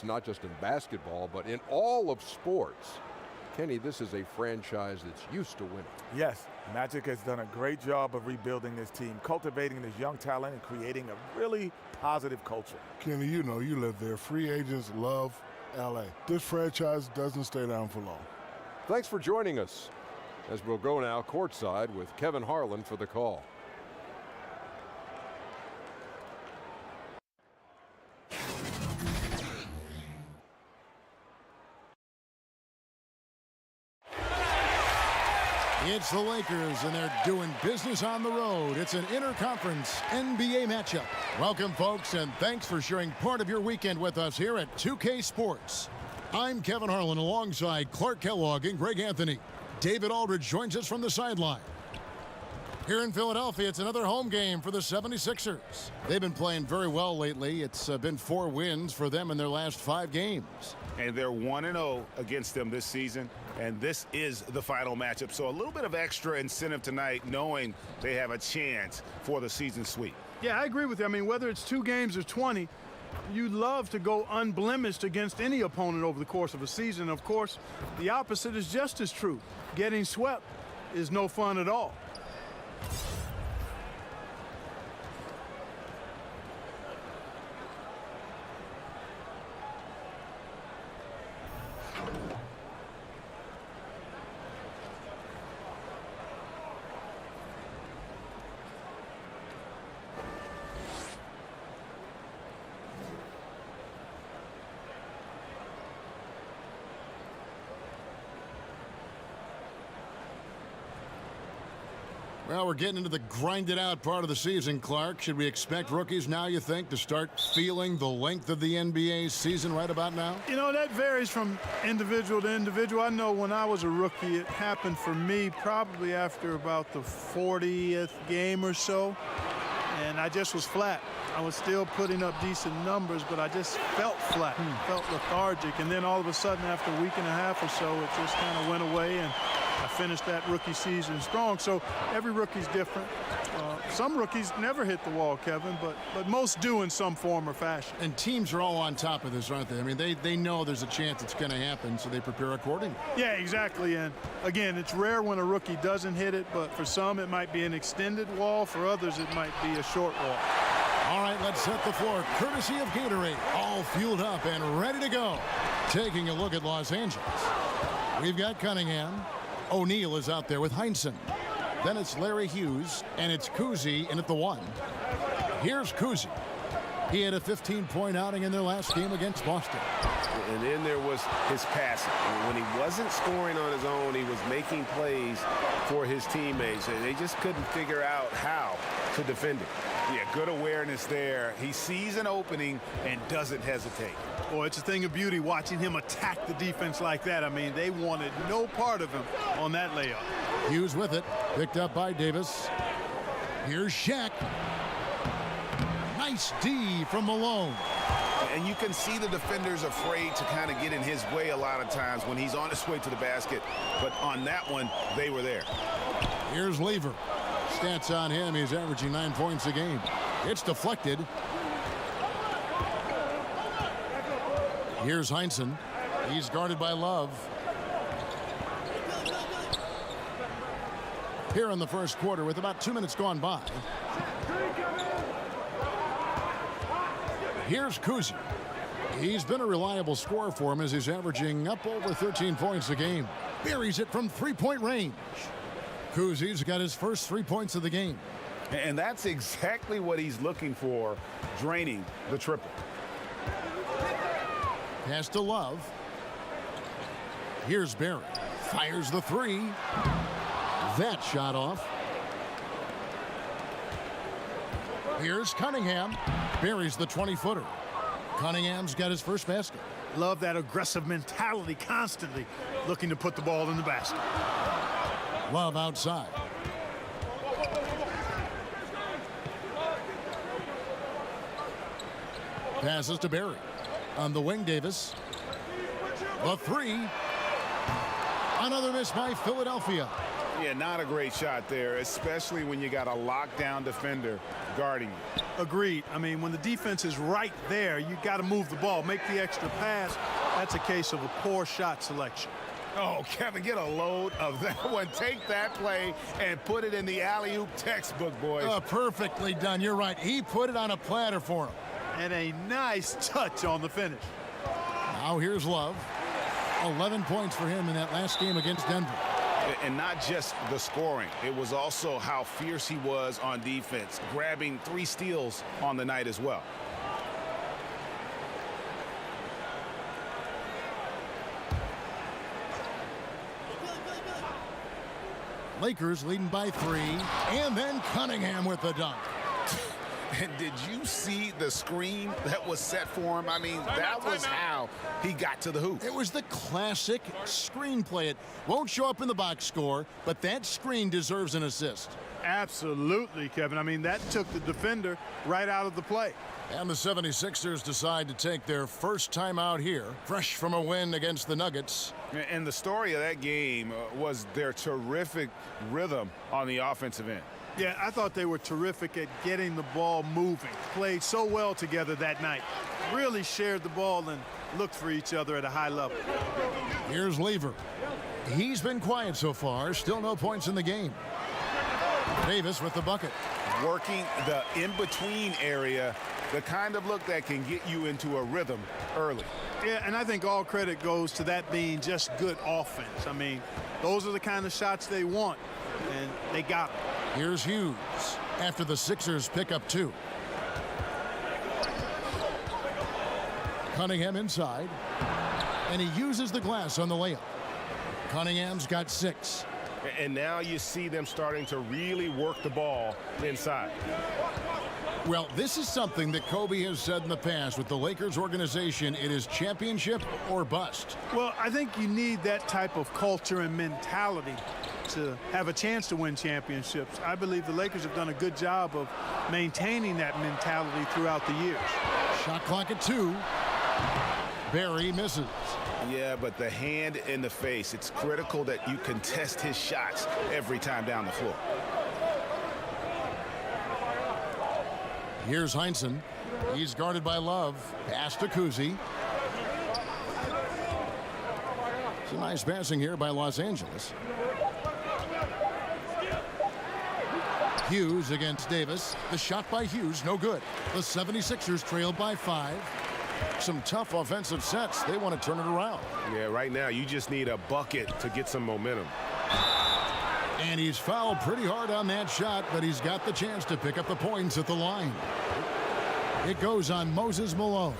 not just in basketball, but in all of sports. Kenny, this is a franchise that's used to winning. Yes, Magic has done a great job of rebuilding this team, cultivating this young talent and creating a really positive culture. Kenny, you know you live there. Free agents love L.A. This franchise doesn't stay down for long. Thanks for joining us, as we'll go now courtside with Kevin Harlan for the call. It's the Lakers, and they're doing business on the road. It's an interconference NBA matchup. Welcome, folks, and thanks for sharing part of your weekend with us here at 2K Sports. I'm Kevin Harlan alongside Clark Kellogg and Greg Anthony. David Aldridge joins us from the sideline. Here in Philadelphia, it's another home game for the 76ers. They've been playing very well lately. It's been 4 wins for them in their last 5 games. And they're 1-0 against them this season, and this is the final matchup. So a little bit of extra incentive tonight, knowing they have a chance for the season sweep. Yeah, I agree with you. I mean, whether it's 2 games or 20, you'd love to go unblemished against any opponent over the course of a season. Of course, the opposite is just as true. Getting swept is no fun at all. Well, we're getting into the grinded-out part of the season, Clark. Should we expect rookies now, you think, to start feeling the length of the NBA season right about now? You know, that varies from individual to individual. I know when I was a rookie, it happened for me probably after about the 40th game or so, and I just was flat. I was still putting up decent numbers, but I just felt flat, felt lethargic, and then all of a sudden, after a week and a half or so, it just kind of went away, and I finished that rookie season strong. So every rookie's different. Some rookies never hit the wall, Kevin, but most do in some form or fashion. And teams are all on top of this, aren't they? I mean, they know there's a chance it's going to happen, so they prepare accordingly. Yeah, exactly. And again, it's rare when a rookie doesn't hit it, but for some it might be an extended wall. For others, it might be a short wall. All right, let's set the floor. Courtesy of Gatorade, all fueled up and ready to go. Taking a look at Los Angeles. We've got Cunningham. O'Neal is out there with Heinsohn. Then it's Larry Hughes, and it's Cousy in at the 1. Here's Cousy. He had a 15-point outing in their last game against Boston. And then there was his passing. When he wasn't scoring on his own, he was making plays for his teammates, and they just couldn't figure out how to defend him. Yeah, good awareness there. He sees an opening and doesn't hesitate. Boy, it's a thing of beauty watching him attack the defense like that. I mean, they wanted no part of him on that layup. Hughes with it, picked up by Davis. Here's SHAQ. Nice D from Malone. And you can see the defenders afraid to kind of get in his way a lot of times when he's on his way to the basket. But on that one, they were there. Here's Lever. Stats on him, he's averaging 9 points a game. It's deflected. Here's Heinsohn. He's guarded by Love. Here in the first quarter with about 2 minutes gone by. Here's Cousy. He's been a reliable scorer for him as he's averaging up over 13 points a game. Buries it from 3-point range. Cousy's got his first 3 points of the game. And that's exactly what he's looking for, draining the triple. Pass to Love. Here's Barry. Fires the 3. That shot off. Here's Cunningham. Buries the 20-footer. Cunningham's got his first basket. Love that aggressive mentality, constantly looking to put the ball in the basket. Love outside. Passes to Barry. On the wing, Davis. The 3. Another miss by Philadelphia. Yeah, not a great shot there, especially when you got a lockdown defender guarding you. Agreed. I mean, when the defense is right there, you got to move the ball, make the extra pass. That's a case of a poor shot selection. Oh, Kevin, get a load of that one. Take that play and put it in the alley-oop textbook, boys. Perfectly done. You're right. He put it on a platter for him. And a nice touch on the finish. Now here's Love. 11 points for him in that last game against Denver. And not just the scoring. It was also how fierce he was on defense, grabbing 3 steals on the night as well. Lakers leading by 3, and then Cunningham with the dunk. And did you see the screen that was set for him? I mean, that was how he got to the hoop. It was the classic screen play. It won't show up in the box score, but that screen deserves an assist. Absolutely, Kevin. I mean, that took the defender right out of the play. And the 76ers decide to take their first time out here, fresh from a win against the Nuggets. And the story of that game was their terrific rhythm on the offensive end. Yeah, I thought they were terrific at getting the ball moving. Played so well together that night. Really shared the ball and looked for each other at a high level. Here's Lever. He's been quiet so far. Still no points in the game. Davis with the bucket. Working the in-between area, the kind of look that can get you into a rhythm early. Yeah, and I think all credit goes to that being just good offense. I mean, those are the kind of shots they want, and they got them. Here's Hughes after the Sixers pick up 2. Cunningham inside, and he uses the glass on the layup. Cunningham's got 6. And now you see them starting to really work the ball inside. Well, this is something that Kobe has said in the past with the Lakers organization. It is championship or bust. Well, I think you need that type of culture and mentality to have a chance to win championships. I believe the Lakers have done a good job of maintaining that mentality throughout the years. Shot clock at 2. Barry misses. Yeah, but the hand in the face, it's critical that you contest his shots every time down the floor. Here's Heinsohn. He's guarded by Love. Pass to Kuzi. It's a nice passing here by Los Angeles. Hughes against Davis. The shot by Hughes, no good. The 76ers trailed by 5. Some tough offensive sets. They want to turn it around. Yeah, right now you just need a bucket to get some momentum. And he's fouled pretty hard on that shot, but he's got the chance to pick up the points at the line. It goes on Moses Malone.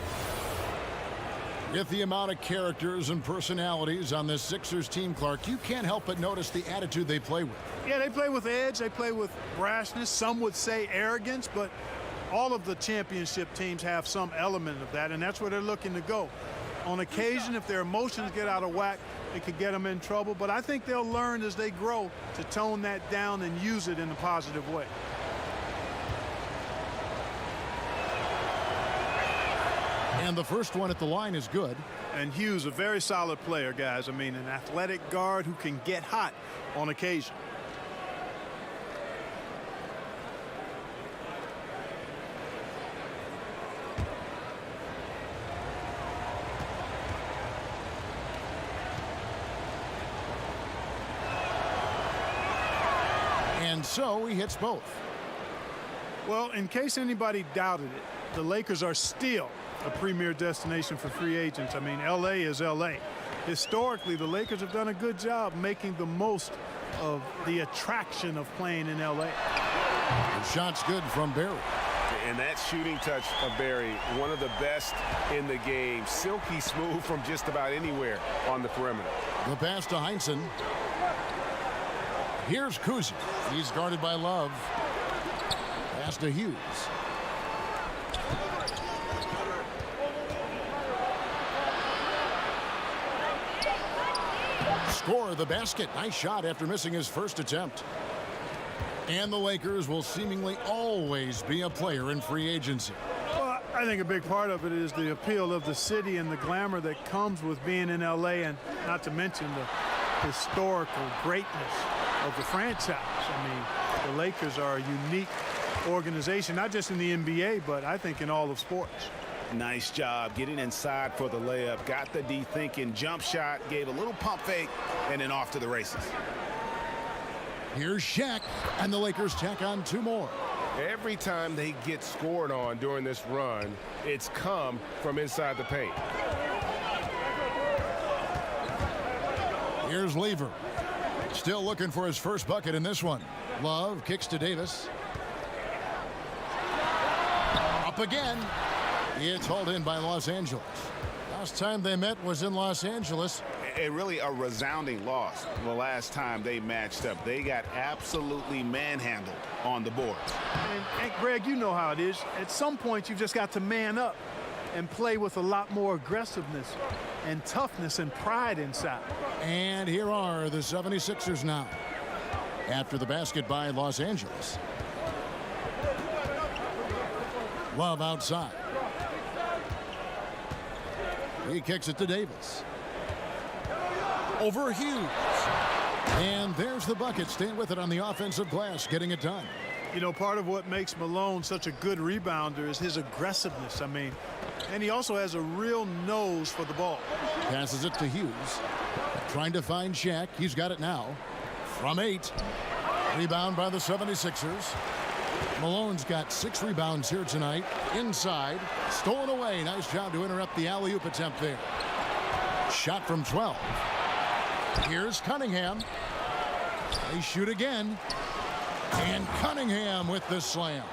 With the amount of characters and personalities on this Sixers team, Clark, you can't help but notice the attitude they play with. Yeah, they play with edge. They play with brashness. Some would say arrogance, but all of the championship teams have some element of that, and that's where they're looking to go. On occasion, if their emotions get out of whack, it could get them in trouble, but I think they'll learn as they grow to tone that down and use it in a positive way. And the first one at the line is good. And Hughes, a very solid player, guys. I mean, an athletic guard who can get hot on occasion. And so he hits both. Well, in case anybody doubted it, the Lakers are still a premier destination for free agents. I mean, L.A. is L.A. Historically, the Lakers have done a good job making the most of the attraction of playing in L.A. The shot's good from Barry. And that shooting touch of Barry, one of the best in the game. Silky smooth from just about anywhere on the perimeter. The pass to Heinsohn. Here's Kuzi. He's guarded by Love. Pass to Hughes. Score the basket. Nice shot after missing his first attempt. And the Lakers will seemingly always be a player in free agency. Well, I think a big part of it is the appeal of the city and the glamour that comes with being in L.A., and not to mention the historical greatness of the franchise. I mean, the Lakers are a unique organization, not just in the NBA, but I think in all of sports. Nice job getting inside for the layup. Got the D thinking, jump shot, gave a little pump fake, and then off to the races. Here's SHAQ, and the Lakers tack on 2 more. Every time they get scored on during this run, it's come from inside the paint. Here's Lever. Still looking for his first bucket in this one. Love kicks to Davis. Up again. It's hauled in by Los Angeles. Last time they met was in Los Angeles. Really a resounding loss the last time they matched up. They got absolutely manhandled on the board. And Greg, you know how it is. At some point, you've just got to man up and play with a lot more aggressiveness and toughness and pride inside. And here are the 76ers now. After the basket by Los Angeles. Love outside. He kicks it to Davis. Over Hughes. And there's the bucket. Staying with it on the offensive glass, getting it done. You know, part of what makes Malone such a good rebounder is his aggressiveness. I mean, and he also has a real nose for the ball. Passes it to Hughes. Trying to find SHAQ. He's got it now. From 8. Rebound by the 76ers. Malone's got 6 rebounds here tonight. Inside. Stolen away. Nice job to interrupt the alley-oop attempt there. Shot from 12. Here's Cunningham. They shoot again. And Cunningham with the slam.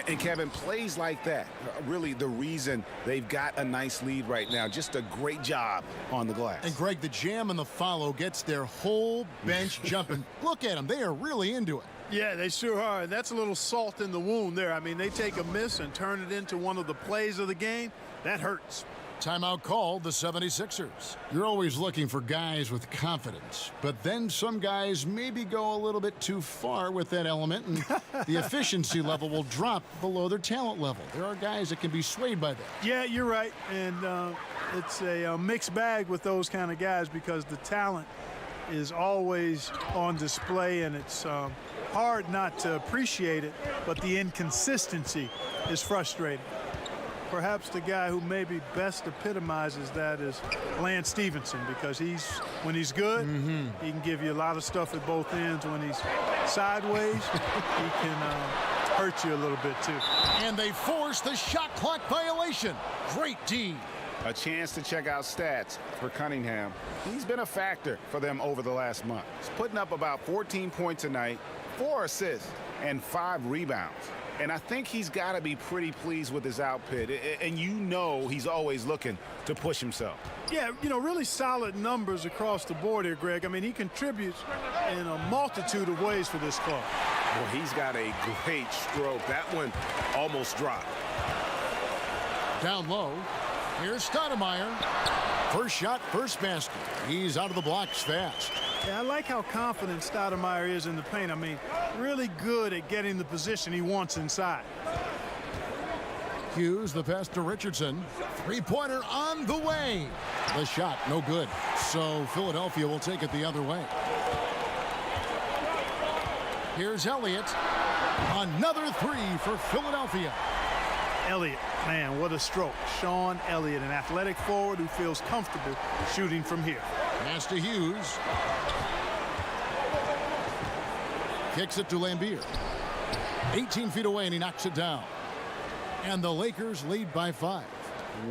And Kevin, plays like that, really the reason they've got a nice lead right now. Just a great job on the glass. And Greg, the jam and the follow gets their whole bench jumping. Look at them. They are really into it. Yeah, they sure are. That's a little salt in the wound there. I mean, they take a miss and turn it into one of the plays of the game. That hurts. Timeout called the 76ers. You're always looking for guys with confidence, but then some guys maybe go a little bit too far with that element, and the efficiency level will drop below their talent level. There are guys that can be swayed by that. Yeah, you're right. And it's a mixed bag with those kind of guys because the talent is always on display, and it's hard not to appreciate it, but the inconsistency is frustrating. Perhaps the guy who maybe best epitomizes that is Lance Stevenson, because when he's good, he can give you a lot of stuff at both ends. When he's sideways, he can hurt you a little bit too. And they force the shot clock violation. Great D. A chance to check out stats for Cunningham. He's been a factor for them over the last month. He's putting up about 14 points a night, 4 assists, and 5 rebounds. And I think he's got to be pretty pleased with his output. And you know he's always looking to push himself. Yeah, you know, really solid numbers across the board here, Greg. I mean, he contributes in a multitude of ways for this club. Well, he's got a great stroke. That one almost dropped. Down low. Here's Stoudemire. First shot, first basket. He's out of the blocks fast. Yeah, I like how confident Stoudemire is in the paint. I mean, really good at getting the position he wants inside. Hughes, the pass to Richardson. Three-pointer on the way. The shot, no good. So Philadelphia will take it the other way. Here's Elliott. Another 3 for Philadelphia. Elliott, man, what a stroke. Sean Elliott, an athletic forward who feels comfortable shooting from here. Pass to Hughes. Kicks it to Lambeer. 18 feet away, and he knocks it down. And the Lakers lead by 5.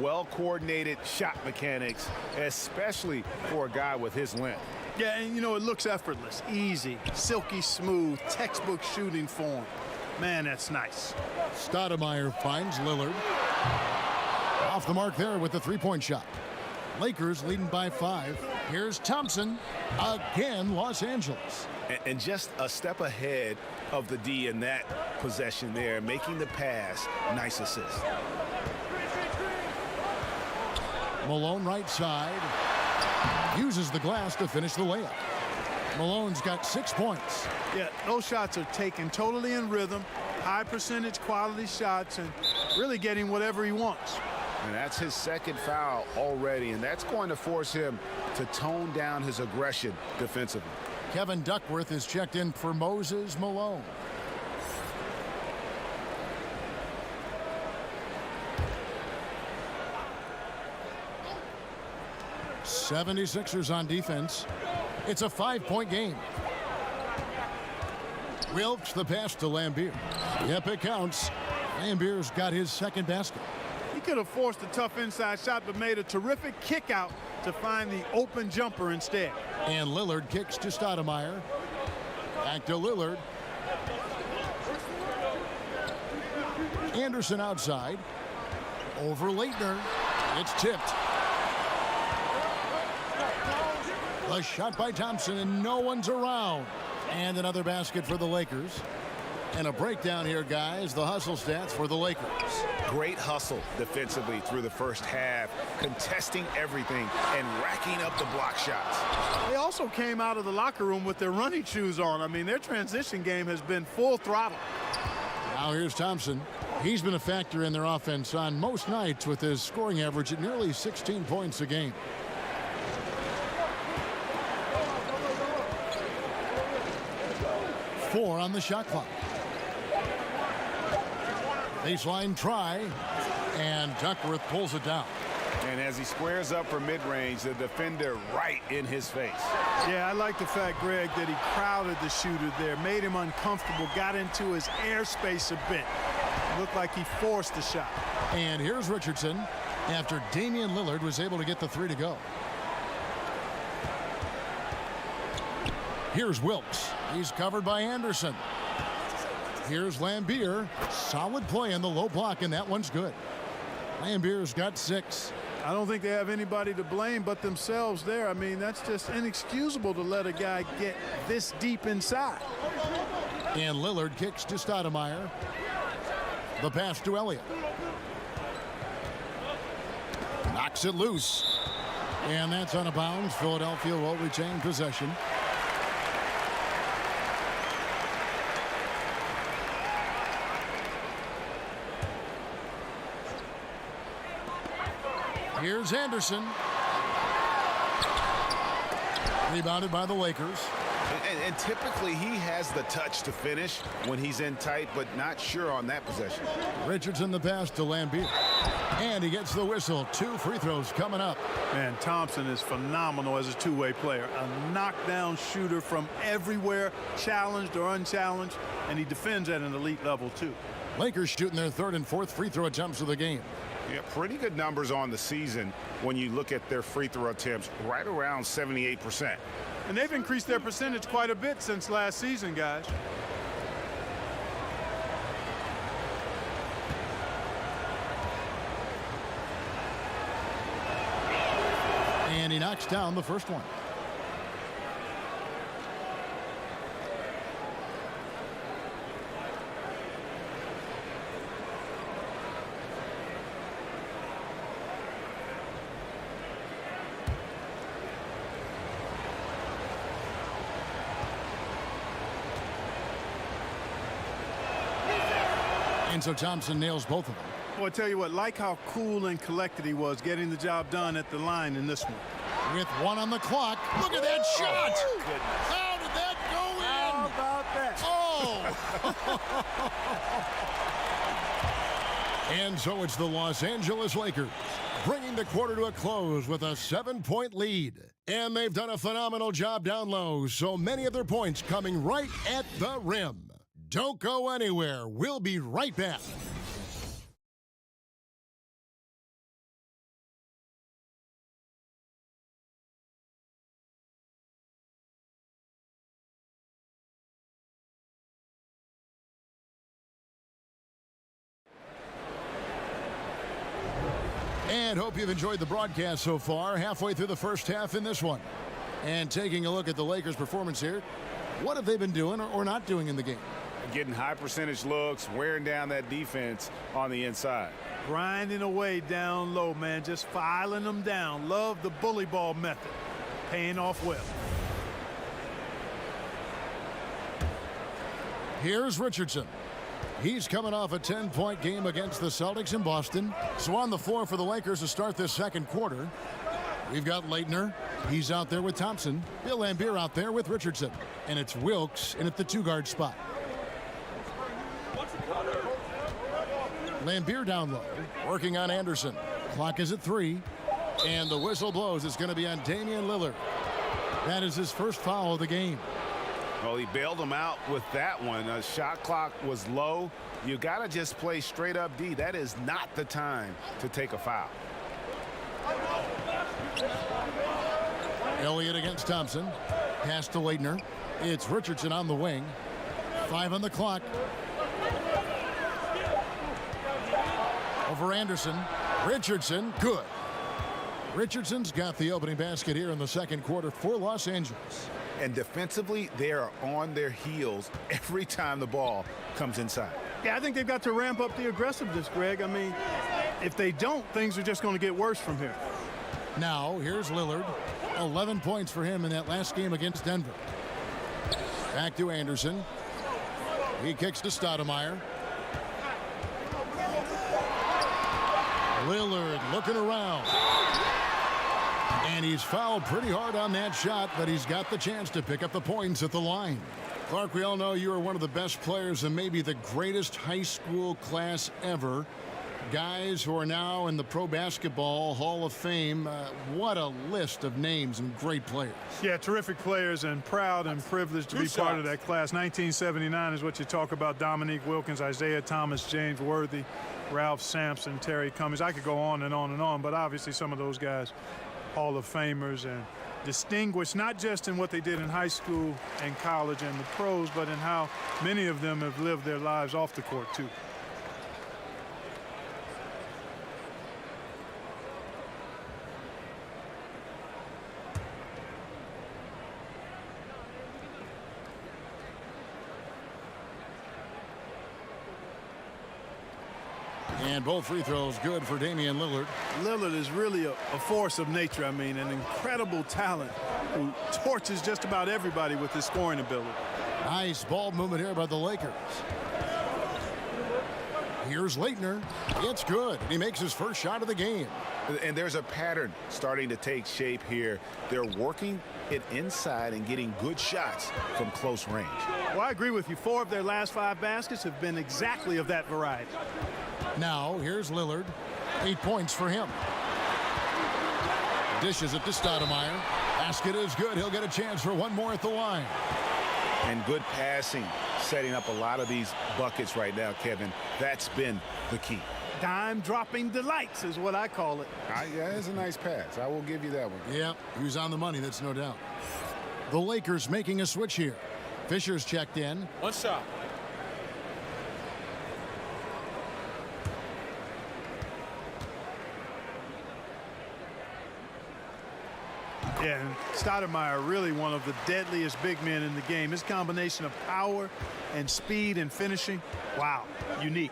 Well-coordinated shot mechanics, especially for a guy with his length. Yeah, and you know, it looks effortless, easy, silky smooth, textbook shooting form. Man, that's nice. Stoudemire finds Lillard. Off the mark there with the three-point shot. Lakers leading by 5. Here's Thompson. Again, Los Angeles. And just a step ahead of the D in that possession there, making the pass. Nice assist. Malone right side. Uses the glass to finish the layup. Malone's got 6 points. Yeah, those shots are taken totally in rhythm, high percentage quality shots, and really getting whatever he wants. And that's his second foul already, and that's going to force him to tone down his aggression defensively. Kevin Duckworth is checked in for Moses Malone. '76ers on defense. It's a 5-point game. Wilkes the pass to Lambier. Yep, it counts. Lambier's got his second basket. He could have forced a tough inside shot, but made a terrific kick out to find the open jumper instead. And Lillard kicks to Stoudemire. Back to Lillard. Anderson outside. Over Leitner. It's tipped. The shot by Thompson, and no one's around. And another basket for the Lakers. And a breakdown here, guys. The hustle stats for the Lakers. Great hustle defensively through the first half, contesting everything and racking up the block shots. They also came out of the locker room with their running shoes on. I mean, their transition game has been full throttle. Now here's Thompson. He's been a factor in their offense on most nights with his scoring average at nearly 16 points a game. Four on the shot clock. Baseline try, and Duckworth pulls it down. And as he squares up for mid-range, the defender right in his face. Yeah, I like the fact, Greg, that he crowded the shooter there, made him uncomfortable, got into his airspace a bit. Looked like he forced the shot. And here's Richardson after Damian Lillard was able to get the three to go. Here's Wilkes. He's covered by Anderson. Here's Lambier. Solid play in the low block, and that one's good. Lambier's got 6. I don't think they have anybody to blame but themselves there. I mean, that's just inexcusable to let a guy get this deep inside. And Lillard kicks to Stoudemire. The pass to Elliott. Knocks it loose. And that's out of bounds. Philadelphia will retain possession. Here's Anderson. Rebounded by the Lakers. And typically he has the touch to finish when he's in tight, but not sure on that possession. Richardson the pass to Lambier. And he gets the whistle. 2 free throws coming up. Man, Thompson is phenomenal as a two-way player. A knockdown shooter from everywhere, challenged or unchallenged, and he defends at an elite level too. Lakers shooting their 3rd and 4th free throw attempts of the game. Yeah, pretty good numbers on the season when you look at their free throw attempts, right around 78%. And they've increased their percentage quite a bit since last season, guys. And he knocks down the first one. And so Thompson nails both of them. Well, I tell you what, like how cool and collected he was getting the job done at the line in this one. With 1 on the clock. Look at that shot! How did that go in? How about that? Oh! And so it's the Los Angeles Lakers bringing the quarter to a close with a 7-point lead. And they've done a phenomenal job down low, so many of their points coming right at the rim. Don't go anywhere. We'll be right back. And hope you've enjoyed the broadcast so far. Halfway through the first half in this one. And taking a look at the Lakers' performance here, what have they been doing or not doing in the game? Getting high percentage looks, wearing down that defense on the inside. Grinding away down low, man, just filing them down. Love the bully ball method. Paying off well. Here's Richardson. He's coming off a 10-point game against the Celtics in Boston. So on the floor for the Lakers to start this second quarter. We've got Leitner. He's out there with Thompson. Bill Lambier out there with Richardson. And it's Wilkes in at the 2-guard spot. Lambier down low, working on Anderson. Clock is at 3. And the whistle blows. It's going to be on Damian Lillard. That is his first foul of the game. Well, he bailed him out with that one. Shot clock was low. You got to just play straight up D. That is not the time to take a foul. Elliott against Thompson. Pass to Leitner. It's Richardson on the wing. 5 on the clock. Over Anderson. Richardson, good. Richardson's got the opening basket here in the second quarter for Los Angeles. And defensively, they are on their heels every time the ball comes inside. Yeah, I think they've got to ramp up the aggressiveness, Greg. I mean, if they don't, things are just going to get worse from here. Now, here's Lillard. 11 points for him in that last game against Denver. Back to Anderson. He kicks to Stoudemire. Lillard looking around. And he's fouled pretty hard on that shot, but he's got the chance to pick up the points at the line. Clark, we all know you are one of the best players and maybe the greatest high school class ever. Guys who are now in the Pro Basketball Hall of Fame. What a list of names and great players. Yeah, terrific players, and proud and privileged to be part of that class. 1979 is what you talk about. Dominique Wilkins, Isaiah Thomas, James Worthy, Ralph Sampson, Terry Cummings. I could go on and on and on, but obviously some of those guys, Hall of Famers, and distinguished not just in what they did in high school and college and the pros, but in how many of them have lived their lives off the court too. And both free throws good for Damian Lillard. Lillard is really a force of nature. I mean, an incredible talent who torches just about everybody with his scoring ability. Nice ball movement here by the Lakers. Here's Leitner. It's good. He makes his first shot of the game. And there's a pattern starting to take shape here. They're working it inside and getting good shots from close range. Well, I agree with you. 4 of their last 5 baskets have been exactly of that variety. Now, here's Lillard. 8 points for him. Dishes it to Stoudemire. Basket is good. He'll get a chance for one more at the line. And good passing, setting up a lot of these buckets right now, Kevin. That's been the key. Dime-dropping delights is what I call it. Yeah, it's a nice pass. I will give you that one. Yeah, he was on the money, that's no doubt. The Lakers making a switch here. Fisher's checked in. One shot. Yeah, and Stoudemire really one of the deadliest big men in the game. His combination of power and speed and finishing, wow, unique.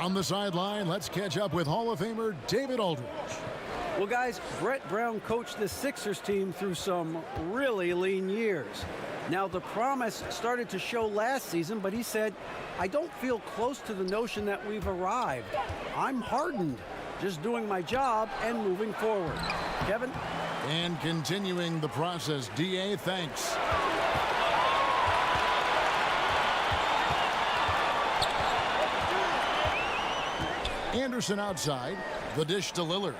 On the sideline, let's catch up with Hall of Famer David Aldridge. Well, guys, Brett Brown coached the Sixers team through some really lean years. Now, the promise started to show last season, but he said, I don't feel close to the notion that we've arrived. I'm hardened, just doing my job and moving forward. Kevin? And continuing the process, D.A., thanks. Anderson outside, the dish to Lillard.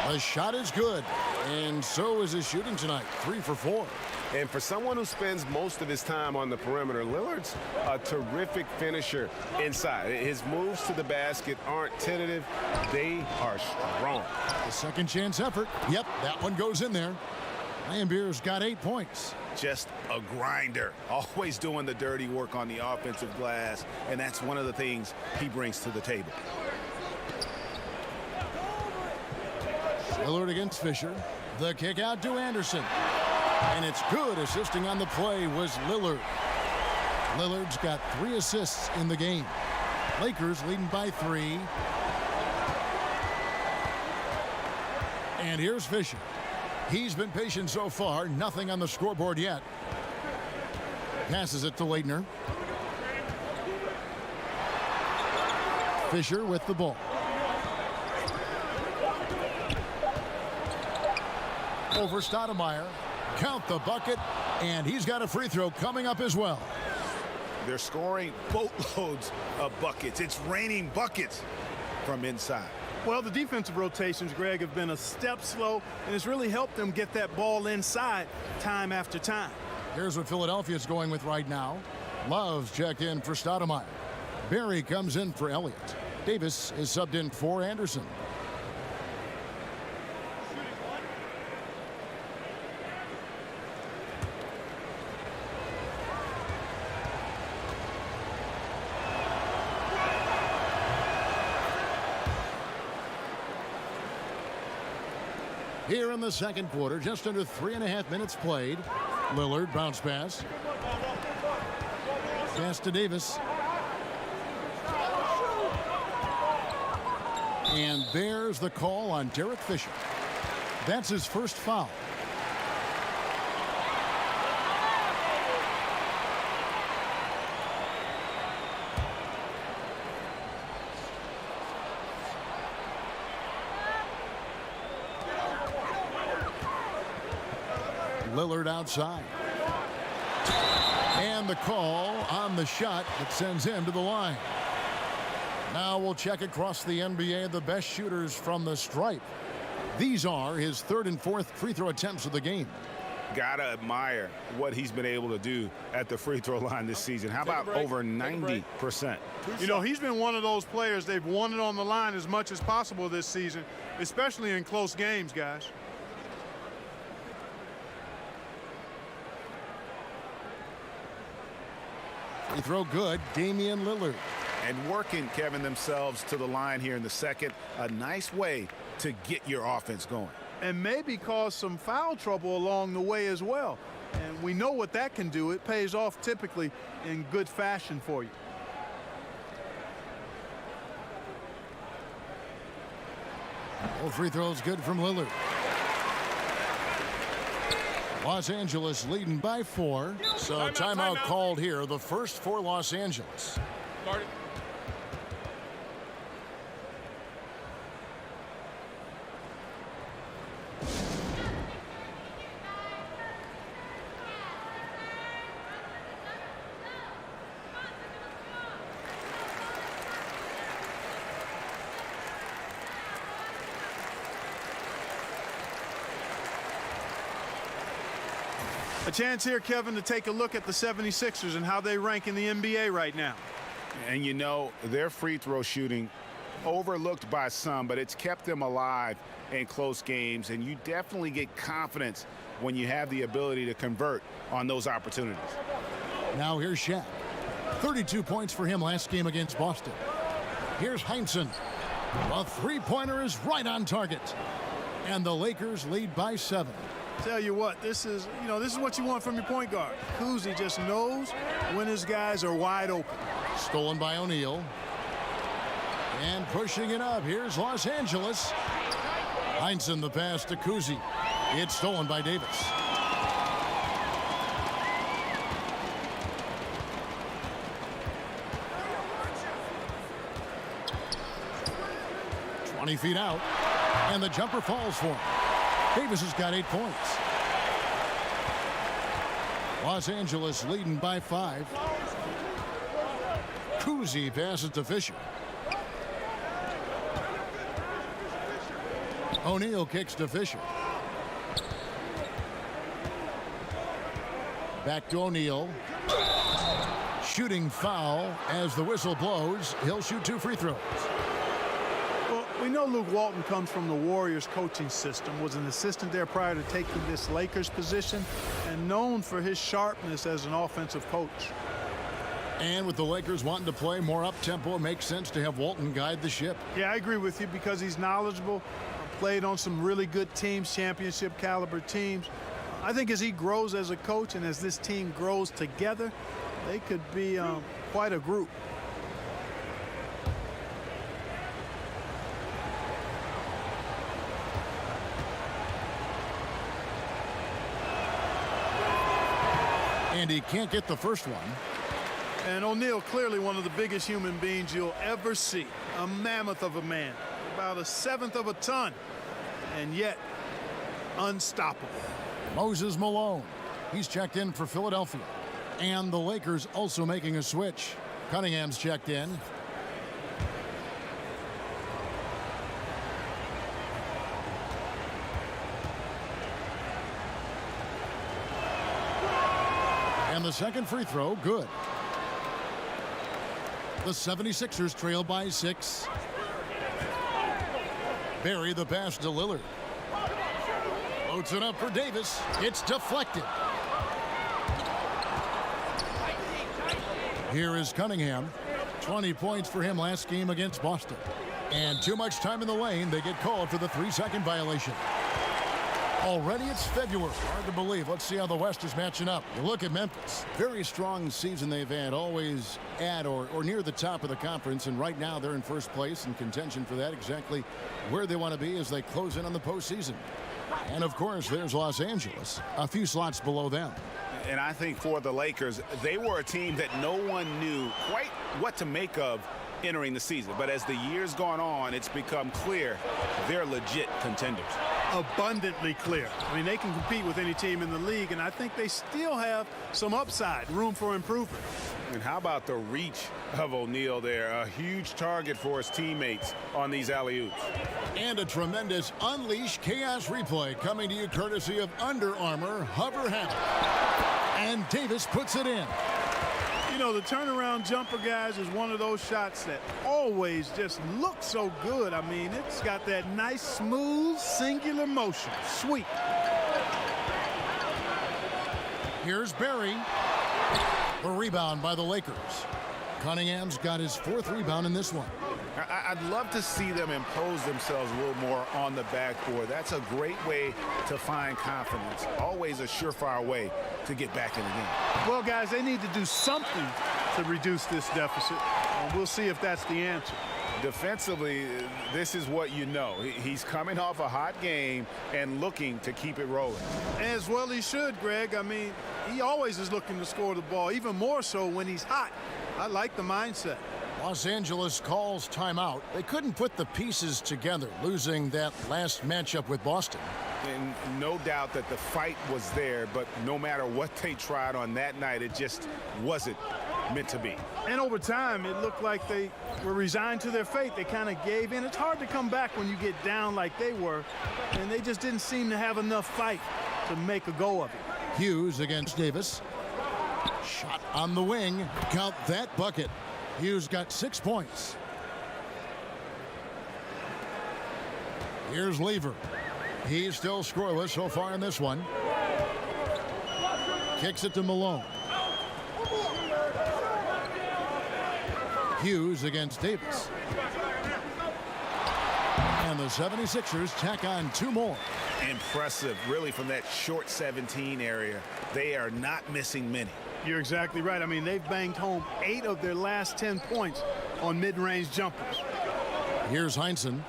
The shot is good, and so is his shooting tonight, 3 for 4. And for someone who spends most of his time on the perimeter, Lillard's a terrific finisher inside. His moves to the basket aren't tentative. They are strong. The second chance effort. Yep, that one goes in there. Lambier's got 8 points. Just a grinder, always doing the dirty work on the offensive glass, and that's one of the things he brings to the table. Lillard against Fisher. The kick out to Anderson. And it's good. Assisting on the play was Lillard. Lillard's got 3 assists in the game. Lakers leading by 3. And here's Fisher. He's been patient so far. Nothing on the scoreboard yet. Passes it to Leitner. Fisher with the ball. Over Stoudemire. Count the bucket, and he's got a free throw coming up as well. They're scoring boatloads of buckets. It's raining buckets from inside. Well, the defensive rotations, Greg, have been a step slow, and it's really helped them get that ball inside time after time. Here's what Philadelphia's going with right now. Love's checked in for Stoudemire. Berry comes in for Elliott. Davis is subbed in for Anderson. Here in the second quarter, just under 3.5 minutes played. Lillard bounce pass. Pass to Davis. And there's the call on Derek Fisher. That's his first foul. Lillard outside. And the call on the shot that sends him to the line. Now we'll check across the NBA the best shooters from the stripe. These are his third and fourth free throw attempts of the game. Gotta admire what he's been able to do at the free throw line this season. How about over 90%? You know, he's been one of those players they've wanted on the line as much as possible this season, especially in close games, guys. Free throw good, Damian Lillard. And working, Kevin, themselves to the line here in the second. A nice way to get your offense going. And maybe cause some foul trouble along the way as well. And we know what that can do. It pays off typically in good fashion for you. All free throws good from Lillard. Los Angeles leading by 4. So timeout called here. The first for Los Angeles. A chance here, Kevin, to take a look at the 76ers and how they rank in the NBA right now. And you know, their free throw shooting overlooked by some, but it's kept them alive in close games. And you definitely get confidence when you have the ability to convert on those opportunities. Now here's SHAQ. 32 points for him last game against Boston. Here's Heinsohn. A three-pointer is right on target. And the Lakers lead by 7. Tell you what, this is what you want from your point guard. Cousy just knows when his guys are wide open. Stolen by O'Neal. And pushing it up. Here's Los Angeles. Heinsohn the pass to Cousy. It's stolen by Davis. "20 feet out. And the jumper falls for him. Davis has got 8 points. Los Angeles leading by 5. Cousy passes to Fisher. O'Neal kicks to Fisher. Back to O'Neal. Shooting foul as the whistle blows. He'll shoot 2 free throws. Well, we know Luke Walton comes from the Warriors coaching system, was an assistant there prior to taking this Lakers position, and known for his sharpness as an offensive coach. And with the Lakers wanting to play more up-tempo, it makes sense to have Walton guide the ship. Yeah, I agree with you because he's knowledgeable, played on some really good teams, championship caliber teams. I think as he grows as a coach and as this team grows together, they could be quite a group. And he can't get the first one. And O'Neal, clearly one of the biggest human beings you'll ever see. a mammoth of a man, about a seventh of a ton, and yet unstoppable. Moses Malone. He's checked in for Philadelphia. And the Lakers also making a switch. Cunningham's checked in. And the second free throw, good. The 76ers trail by 6. Barry the pass to Lillard. Loads it up for Davis. It's deflected. Here is Cunningham. 20 points for him last game against Boston. And too much time in the lane. They get called for the 3-second violation. Already it's February. Hard to believe. Let's see how the West is matching up. You look at Memphis. Very strong season they've had. Always at or near the top of the conference. And right now they're in first place in contention for that. Exactly where they want to be as they close in on the postseason. And of course, there's Los Angeles. A few slots below them. And I think for the Lakers, they were a team that no one knew quite what to make of entering the season. But as the years gone on, it's become clear they're legit contenders. Abundantly clear. I mean, they can compete with any team in the league, and I think they still have some upside, room for improvement. And how about the reach of O'Neal there? A huge target for his teammates on these alley-oops. And a tremendous Unleash Chaos replay coming to you courtesy of Under Armour Hover Hammock. And Davis puts it in. You know, the turnaround jumper, guys, is one of those shots that always just looks so good. I mean, it's got that nice, smooth, singular motion. Sweet. Here's Barry. A rebound by the Lakers. Cunningham's got his 4th rebound in this one. I'd love to see them impose themselves a little more on the backboard. That's a great way to find confidence. Always a surefire way to get back in the game. Well, guys, they need to do something to reduce this deficit. And we'll see if that's the answer. Defensively, this is what you know. He's coming off a hot game and looking to keep it rolling. As well he should, Greg. I mean, he always is looking to score the ball, even more so when he's hot. I like the mindset. Los Angeles calls timeout. They couldn't put the pieces together, losing that last matchup with Boston. And no doubt that the fight was there, but no matter what they tried on that night, it just wasn't meant to be. And over time, it looked like they were resigned to their fate. They kind of gave in. It's hard to come back when you get down like they were, and they just didn't seem to have enough fight to make a go of it. Hughes against Davis. Shot on the wing. Count that bucket. Hughes got 6 points. Here's Lever. He's still scoreless so far in this one. Kicks it to Malone. Hughes against Davis. And the 76ers tack on 2 more. Impressive, really, from that short 17 area. They are not missing many. You're exactly right. I mean, they've banged home 8 of their last 10 points on mid-range jumpers. Here's Heinsohn.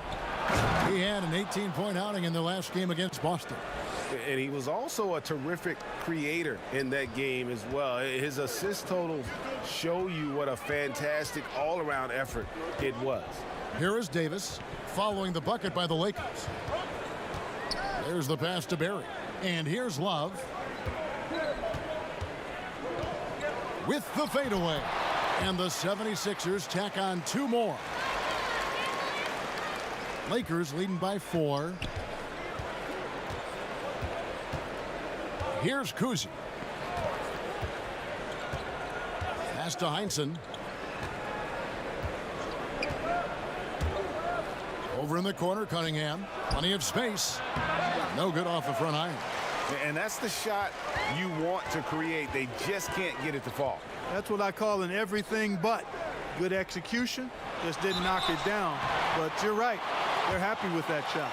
He had an 18-point outing in their last game against Boston. And he was also a terrific creator in that game as well. His assist totals show you what a fantastic all-around effort it was. Here is Davis following the bucket by the Lakers. There's the pass to Barry. And here's Love with the fadeaway. And the 76ers tack on 2 more. Lakers leading by 4. Here's Kuzi. Pass to Heinsohn. Over in the corner, Cunningham. Plenty of space. No good off the front iron. And that's the shot you want to create. They just can't get it to fall. That's what I call an everything but. Good execution, just didn't knock it down. But you're right, they're happy with that shot.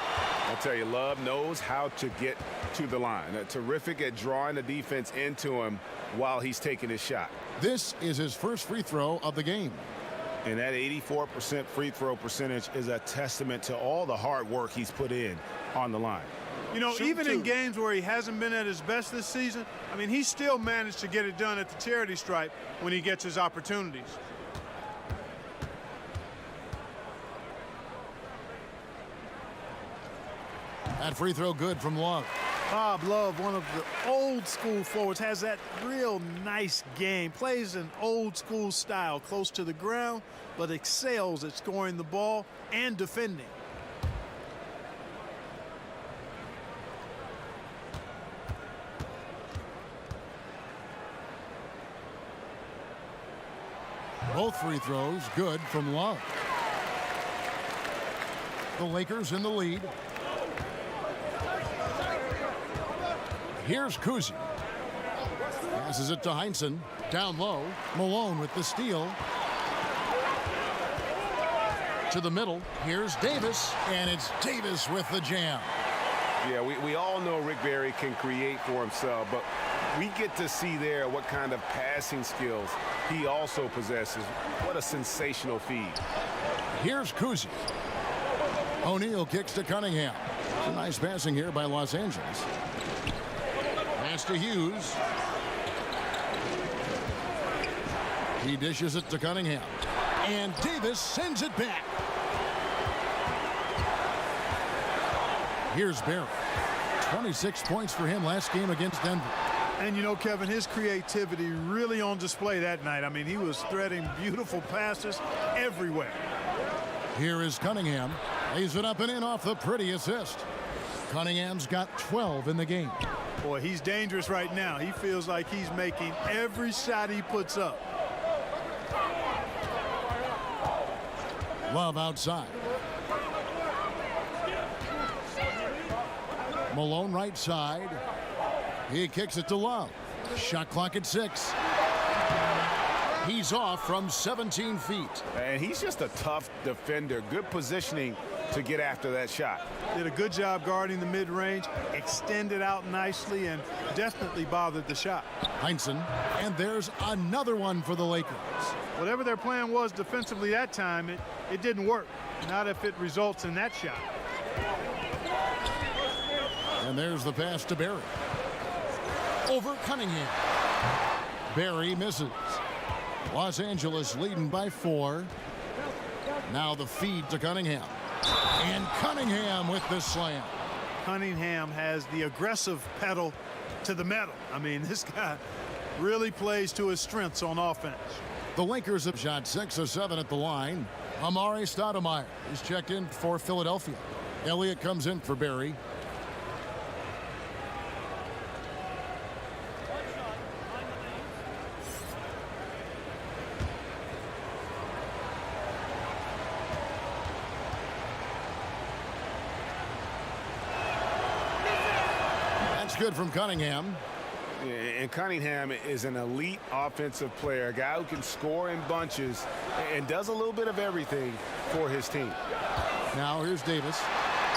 I'll tell you, Love knows how to get to the line. Terrific at drawing the defense into him while he's taking his shot. This is his first free throw of the game. And that 84% free throw percentage is a testament to all the hard work he's put in on the line. You know, even in games where he hasn't been at his best this season, I mean, he still managed to get it done at the charity stripe when he gets his opportunities. That free throw good from Love. Bob Love, one of the old school forwards, has that real nice game. Plays an old school style, close to the ground, but excels at scoring the ball and defending. Both free throws good from Love. The Lakers in the lead. Here's Kuzi. Passes it to Heinsohn. Down low. Malone with the steal. To the middle. Here's Davis. And it's Davis with the jam. Yeah, we all know Rick Barry can create for himself, but we get to see there what kind of passing skills he also possesses. What a sensational feed. Here's Kuzi. O'Neal kicks to Cunningham. Some nice passing here by Los Angeles. Pass to Hughes. He dishes it to Cunningham. And Davis sends it back. Here's Barry. 26 points for him last game against Denver. And you know, Kevin, his creativity really on display that night. I mean, he was threading beautiful passes everywhere. Here is Cunningham. Lays it up and in off the pretty assist. Cunningham's got 12 in the game. Boy, he's dangerous right now. He feels like he's making every shot he puts up. Love outside. Malone right side. He kicks it to Love. Shot clock at 6. He's off from 17 feet. And he's just a tough defender. Good positioning to get after that shot. Did a good job guarding the mid-range, extended out nicely, and definitely bothered the shot. Heinsohn, and there's another one for the Lakers. Whatever their plan was defensively that time, it didn't work. Not if it results in that shot. And there's the pass to Barry. Over Cunningham. Barry misses. Los Angeles leading by 4. Now the feed to Cunningham. And Cunningham with the slam. Cunningham has the aggressive pedal to the metal. I mean, this guy really plays to his strengths on offense. The Lakers have shot 6 of 7 at the line. Amari Stoudemire is checked in for Philadelphia. Elliott comes in for Barry. Good from Cunningham. And Cunningham is an elite offensive player, a guy who can score in bunches and does a little bit of everything for his team. Now here's Davis.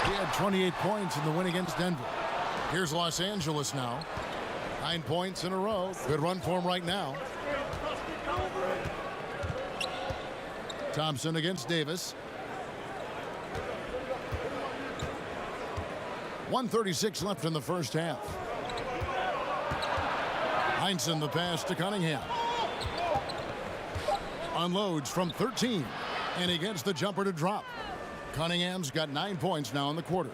He had 28 points in the win against Denver. Here's Los Angeles now. 9 points in a row. Good run for him right now. Thompson against Davis. 1:36 left in the first half. Heinsohn the pass to Cunningham. Unloads from 13. And he gets the jumper to drop. Cunningham's got 9 points now in the quarter.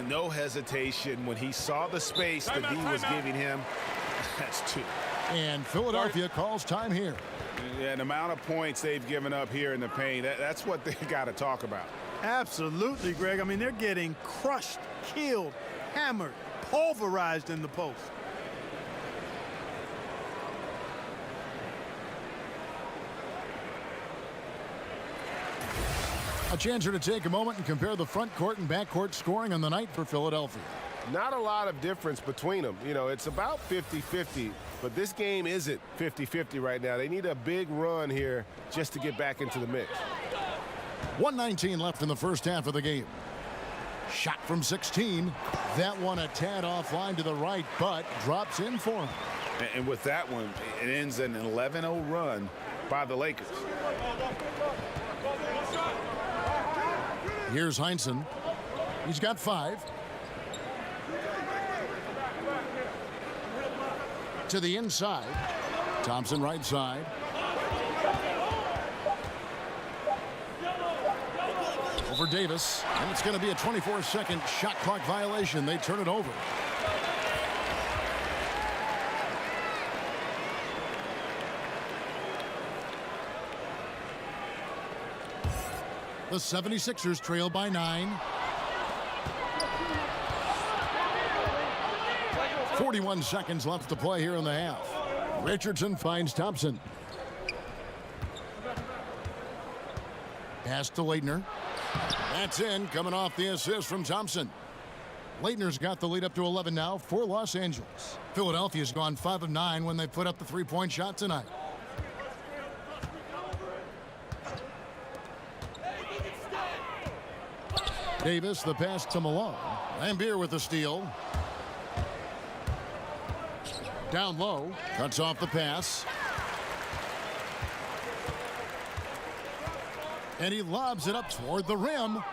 No hesitation when he saw the space that he was giving him. That's 2. And Philadelphia calls time here. Yeah, the amount of points they've given up here in the paint, that's what they got to talk about. Absolutely, Greg. I mean, they're getting crushed, killed, hammered, pulverized in the post. A chance here to take a moment and compare the front court and back court scoring on the night for Philadelphia. Not a lot of difference between them. You know, it's about 50-50, but this game isn't 50-50 right now. They need a big run here just to get back into the mix. 1:19 left in the first half of the game. Shot from 16. That one a tad offline to the right, but drops in for him. And with that one, it ends an 11-0 run by the Lakers. Here's Heinsohn. He's got 5. To the inside. Thompson right side. for Davis, and it's going to be a 24-second shot clock violation. They turn it over. The 76ers trail by 9. 41 seconds left to play here in the half. Richardson finds Thompson. Pass to Leitner. That's in, coming off the assist from Thompson. Leitner's got the lead up to 11 now for Los Angeles. Philadelphia's gone 5 of 9 when they put up the three-point shot tonight. Davis, the pass to Malone. Lambeer with the steal. Down low, cuts off the pass. And he lobs it up toward the rim.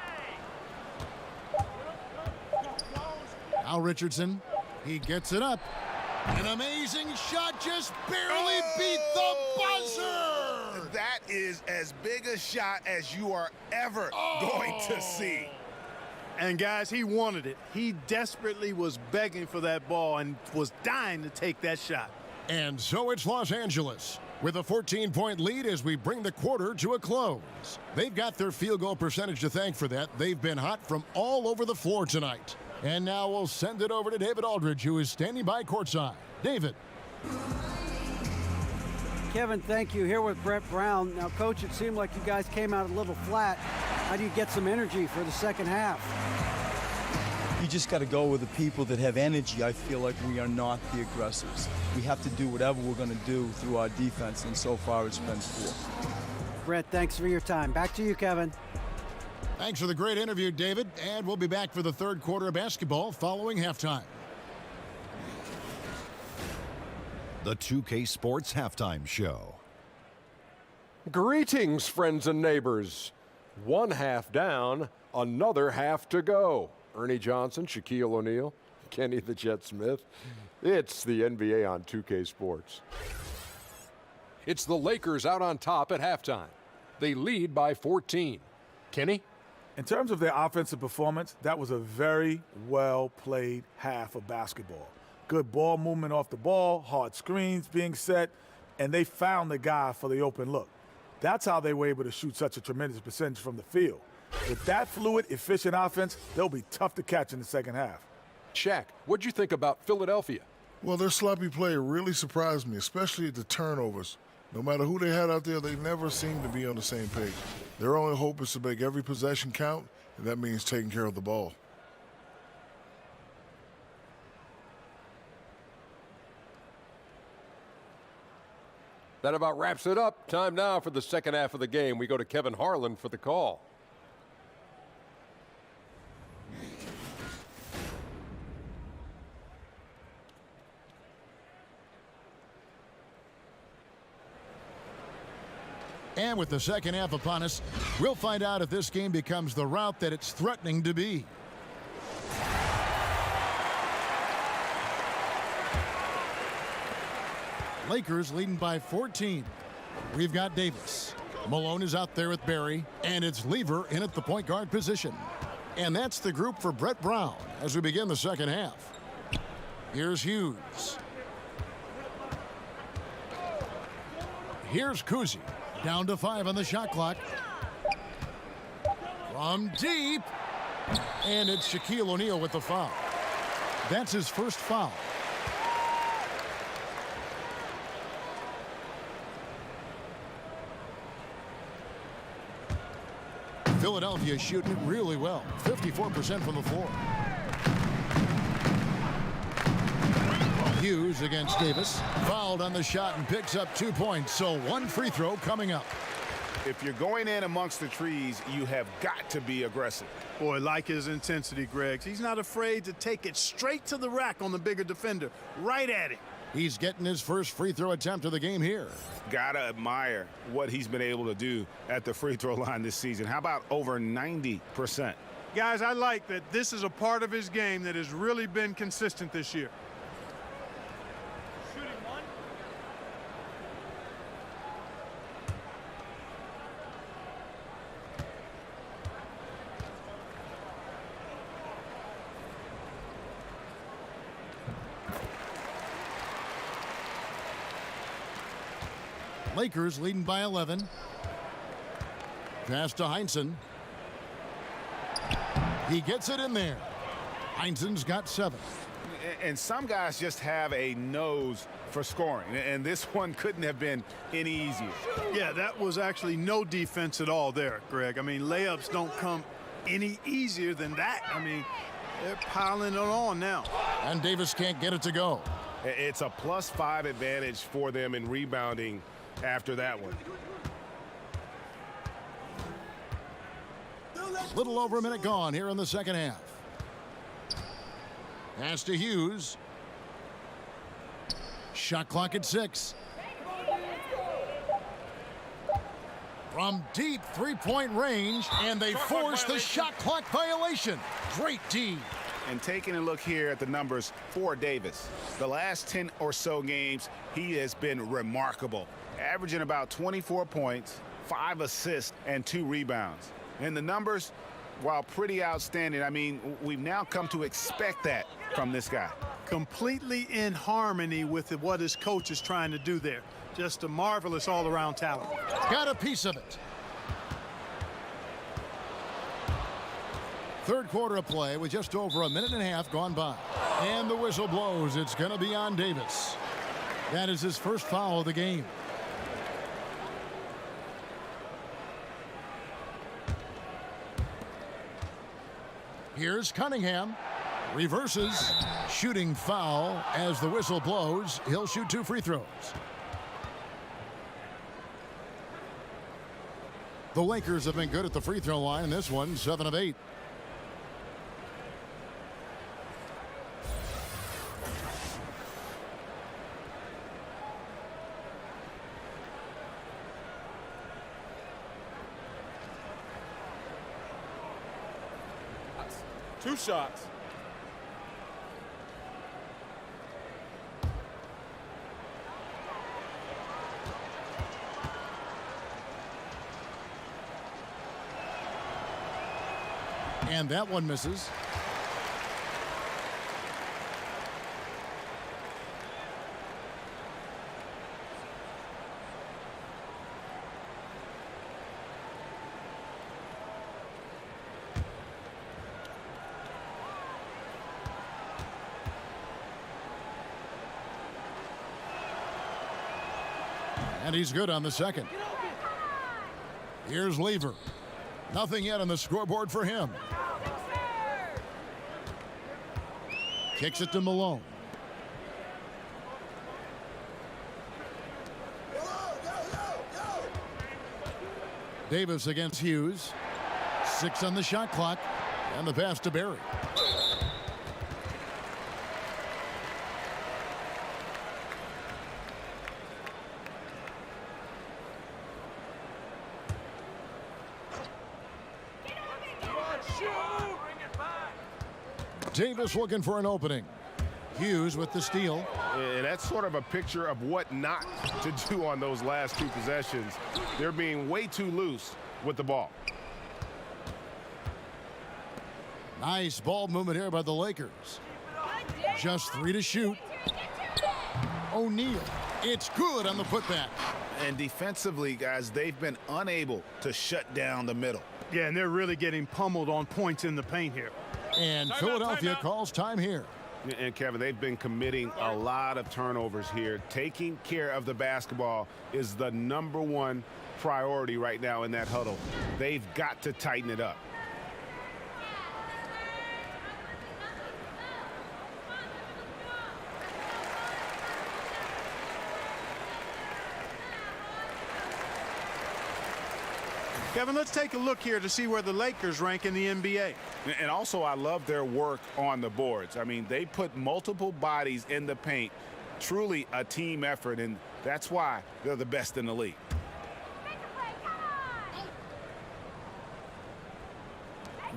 Now Richardson, he gets it up. An amazing shot, just barely beat the buzzer. That is as big a shot as you are ever going to see. And guys, he wanted it. He desperately was begging for that ball and was dying to take that shot. And so it's Los Angeles with a 14-point lead as we bring the quarter to a close. They've got their field goal percentage to thank for that. They've been hot from all over the floor tonight. And now we'll send it over to David Aldridge, who is standing by courtside. David. Kevin, thank you. Here with Brett Brown. Now, Coach, it seemed like you guys came out a little flat. How do you get some energy for the second half? You just got to go with the people that have energy. I feel like we are not the aggressors. We have to do whatever we're going to do through our defense, and so far it's been poor. Brett, thanks for your time. Back to you, Kevin. Thanks for the great interview, David. And we'll be back for the third quarter of basketball following halftime. The 2K Sports Halftime Show. Greetings, friends and neighbors. One half down, another half to go. Ernie Johnson, Shaquille O'Neal, Kenny the Jet Smith. It's the NBA on 2K Sports. It's the Lakers out on top at halftime. They lead by 14. Kenny? In terms of their offensive performance, that was a very well-played half of basketball. Good ball movement off the ball, hard screens being set, and they found the guy for the open look. That's how they were able to shoot such a tremendous percentage from the field. With that fluid, efficient offense, they'll be tough to catch in the second half. Shaq, what'd you think about Philadelphia? Well, their sloppy play really surprised me, especially the turnovers. No matter who they had out there, they never seemed to be on the same page. Their only hope is to make every possession count, and that means taking care of the ball. That about wraps it up. Time now for the second half of the game. We go to Kevin Harlan for the call. And with the second half upon us, we'll find out if this game becomes the route that it's threatening to be. Lakers leading by 14. We've got Davis. Malone is out there with Barry, and it's Lever in at the point guard position. And that's the group for Brett Brown as we begin the second half. Here's Hughes. Here's Kuzi. Down to 5 on the shot clock. From deep. And it's Shaquille O'Neal with the foul. That's his first foul. Philadelphia shooting it really well. 54% from the floor. Hughes against Davis. Fouled on the shot and picks up 2 points. So one free throw coming up. If you're going in amongst the trees, you have got to be aggressive. Boy, like his intensity, Greg. He's not afraid to take it straight to the rack on the bigger defender. Right at it. He's getting his first free throw attempt of the game here. Gotta admire what he's been able to do at the free throw line this season. How about over 90%? Guys, I like that this is a part of his game that has really been consistent this year. Lakers leading by 11. Pass to Heinsohn. He gets it in there. Heinsohn's got 7. And some guys just have a nose for scoring, and this one couldn't have been any easier. Yeah, that was actually no defense at all there, Greg. I mean, layups don't come any easier than that. I mean, they're piling it on now. And Davis can't get it to go. It's a +5 advantage for them in rebounding after that one. Little over a minute gone here in the second half. Pass to Hughes. Shot clock at 6. From deep three-point range, and they force the shot clock violation. Great D. And taking a look here at the numbers for Davis, the last 10 or so games, he has been remarkable, averaging about 24 points, 5 assists, and 2 rebounds. And the numbers, while pretty outstanding, I mean, we've now come to expect that from this guy. Completely in harmony with what his coach is trying to do there. Just a marvelous all-around talent. Got a piece of it. Third quarter of play with just over a minute and a half gone by. And the whistle blows. It's going to be on Davis. That is his first foul of the game. Here's Cunningham. Reverses. Shooting foul as the whistle blows. He'll shoot 2 free throws. The Lakers have been good at the free throw line in this one, 7 of 8. Two shots. And that one misses. And he's good on the second. Here's Lever. Nothing yet on the scoreboard for him. Kicks it to Malone. Davis against Hughes. 6 on the shot clock. And the pass to Barry. Davis looking for an opening. Hughes with the steal. And that's sort of a picture of what not to do on those last 2 possessions. They're being way too loose with the ball. Nice ball movement here by the Lakers. Just 3 to shoot. O'Neal. It's good on the putback. And defensively, guys, they've been unable to shut down the middle. Yeah, and they're really getting pummeled on points in the paint here. And Philadelphia calls time here. And Kevin, they've been committing a lot of turnovers here. Taking care of the basketball is the #1 priority right now in that huddle. They've got to tighten it up. Kevin, let's take a look here to see where the Lakers rank in the NBA. And also, I love their work on the boards. I mean, they put multiple bodies in the paint. Truly a team effort, and that's why they're the best in the league.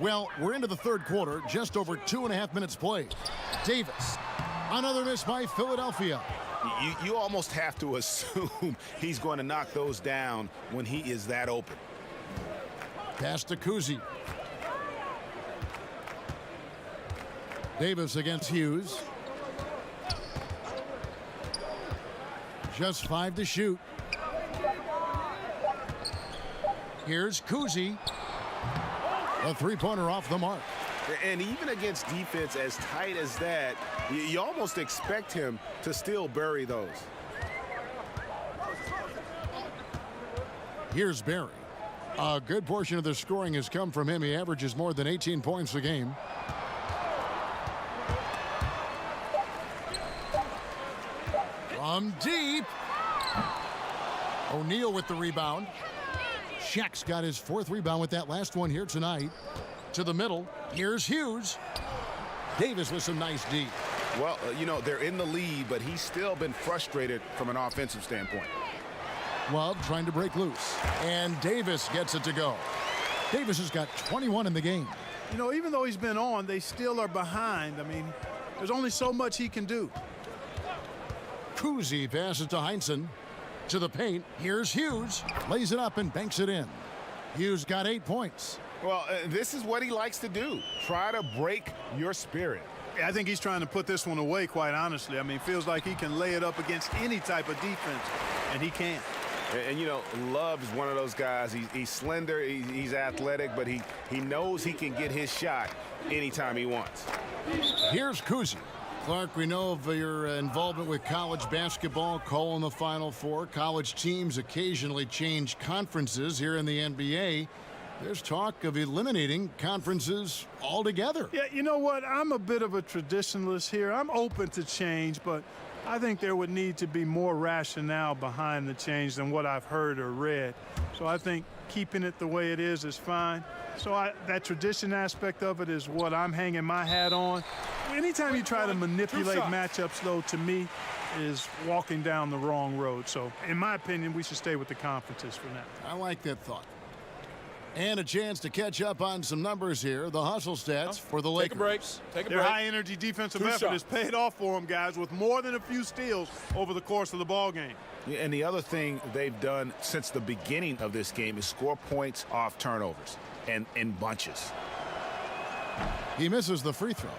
Well, we're into the third quarter, just over 2.5 minutes played. Davis, another miss by Philadelphia. You almost have to assume he's going to knock those down when he is that open. Pass to Kuzi. Davis against Hughes. Just 5 to shoot. Here's Kuzi. A three-pointer off the mark. And even against defense as tight as that, you almost expect him to still bury those. Here's Barry. A good portion of the scoring has come from him. He averages more than 18 points a game. From deep. O'Neal with the rebound. SHAQ's got his fourth rebound with that last one here tonight. To the middle. Here's Hughes. Davis with some nice D. Well, you know, they're in the lead, but he's still been frustrated from an offensive standpoint. Love trying to break loose. And Davis gets it to go. Davis has got 21 in the game. You know, even though he's been on, they still are behind. I mean, there's only so much he can do. Kuzi passes to Heinsohn. To the paint. Here's Hughes. Lays it up and banks it in. Hughes got 8 points. Well, this is what he likes to do. Try to break your spirit. I think he's trying to put this one away, quite honestly. I mean, it feels like he can lay it up against any type of defense, and he can't. And you know, Love is one of those guys. He's slender, he's athletic, but he knows he can get his shot anytime he wants. Here's Kuzi. Clark, we know of your involvement with college basketball, calling the Final Four. College teams occasionally change conferences here in the NBA. There's talk of eliminating conferences altogether. Yeah, you know what? I'm a bit of a traditionalist here. I'm open to change, but I think there would need to be more rationale behind the change than what I've heard or read. So I think keeping it the way it is fine. So that tradition aspect of it is what I'm hanging my hat on. Anytime you try to manipulate matchups, though, to me, is walking down the wrong road. So, in my opinion, we should stay with the conferences for now. I like that thought. And a chance to catch up on some numbers here. The hustle stats for the Lakers. Take a break. Take a break. Their high-energy defensive effort has paid off for them, guys, with more than a few steals over the course of the ball game. And the other thing they've done since the beginning of this game is score points off turnovers and in bunches. He misses the free throw.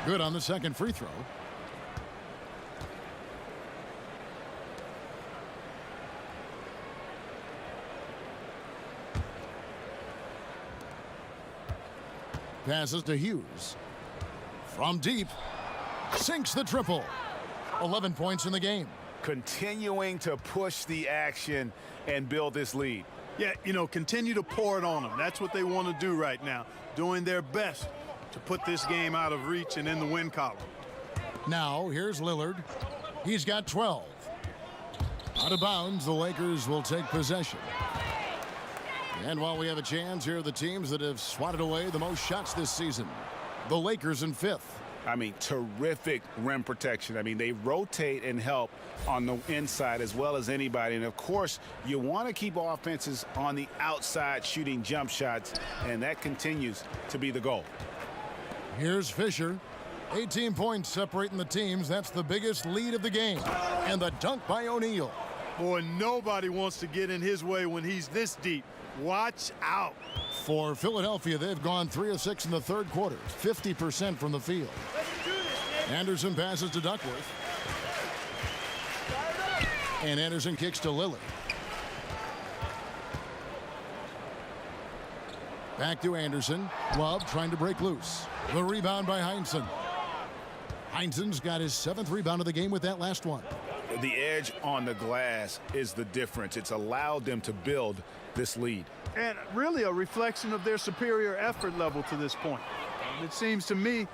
Good on the second free throw. Passes to Hughes. From deep. Sinks the triple. 11 points in the game. Continuing to push the action and build this lead. Yeah, you know, continue to pour it on them. That's what they want to do right now. Doing their best to put this game out of reach and in the win column. Now, here's Lillard. He's got 12. Out of bounds, the Lakers will take possession. And while we have a chance, here are the teams that have swatted away the most shots this season. The Lakers in fifth. I mean, terrific rim protection. I mean, they rotate and help on the inside as well as anybody. And, of course, you want to keep offenses on the outside shooting jump shots, and that continues to be the goal. Here's Fisher. 18 points separating the teams. That's the biggest lead of the game. And the dunk by O'Neal. Boy, nobody wants to get in his way when he's this deep. Watch out. For Philadelphia, they've gone 3 of 6 in the third quarter. 50% from the field. Anderson passes to Duckworth. And Anderson kicks to Lillard. Back to Anderson. Love trying to break loose. The rebound by Heinsohn. Heinsohn's got his 7th rebound of the game with that last one. The edge on the glass is the difference. It's allowed them to build this lead. And really a reflection of their superior effort level to this point. It seems to me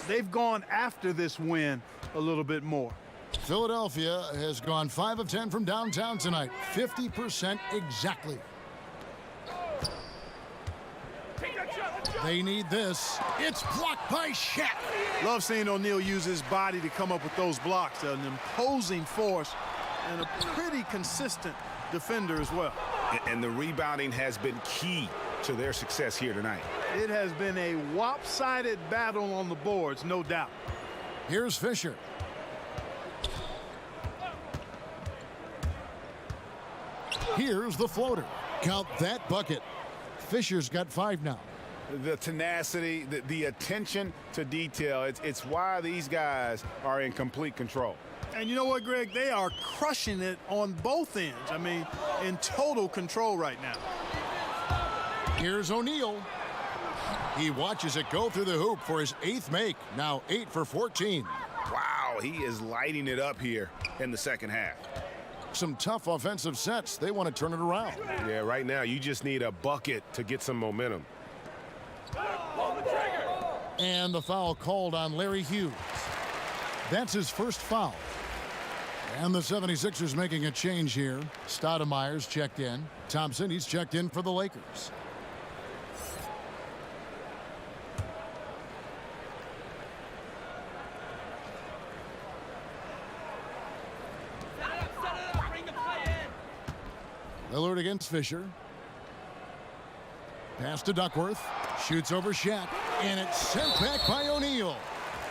they've gone after this win a little bit more. Philadelphia has gone 5 of 10 from downtown tonight. 50% exactly. They need this. It's blocked by SHAQ. Love seeing O'Neal use his body to come up with those blocks. An imposing force and a pretty consistent defender as well. And the rebounding has been key to their success here tonight. It has been a lopsided battle on the boards, no doubt. Here's Fisher. Here's the floater. Count that bucket. Fisher's got 5 now. The tenacity, the attention to detail, it's why these guys are in complete control. And you know what, Greg? They are crushing it on both ends. I mean, in total control right now. Here's O'Neal. He watches it go through the hoop for his 8th make. Now 8 for 14. Wow, he is lighting it up here in the second half. Some tough offensive sets. They want to turn it around. Yeah, right now you just need a bucket to get some momentum. And the foul called on Larry Hughes. That's his first foul. And the 76ers making a change here. Stoudemire's checked in. Thompson, he's checked in for the Lakers. Lillard against Fisher. Pass to Duckworth. Shoots over SHAQ. And it's sent back by O'Neal.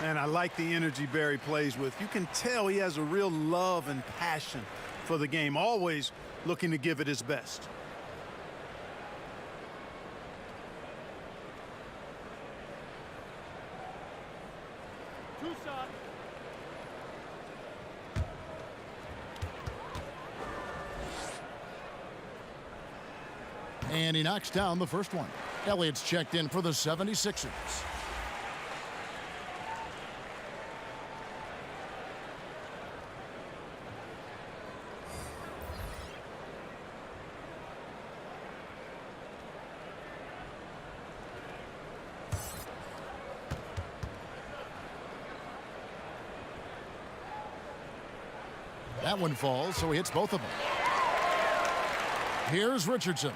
And I like the energy Barry plays with. You can tell he has a real love and passion for the game. Always looking to give it his best. And he knocks down the first one. Elliott's checked in for the 76ers. That one falls, so he hits both of them. Here's Richardson.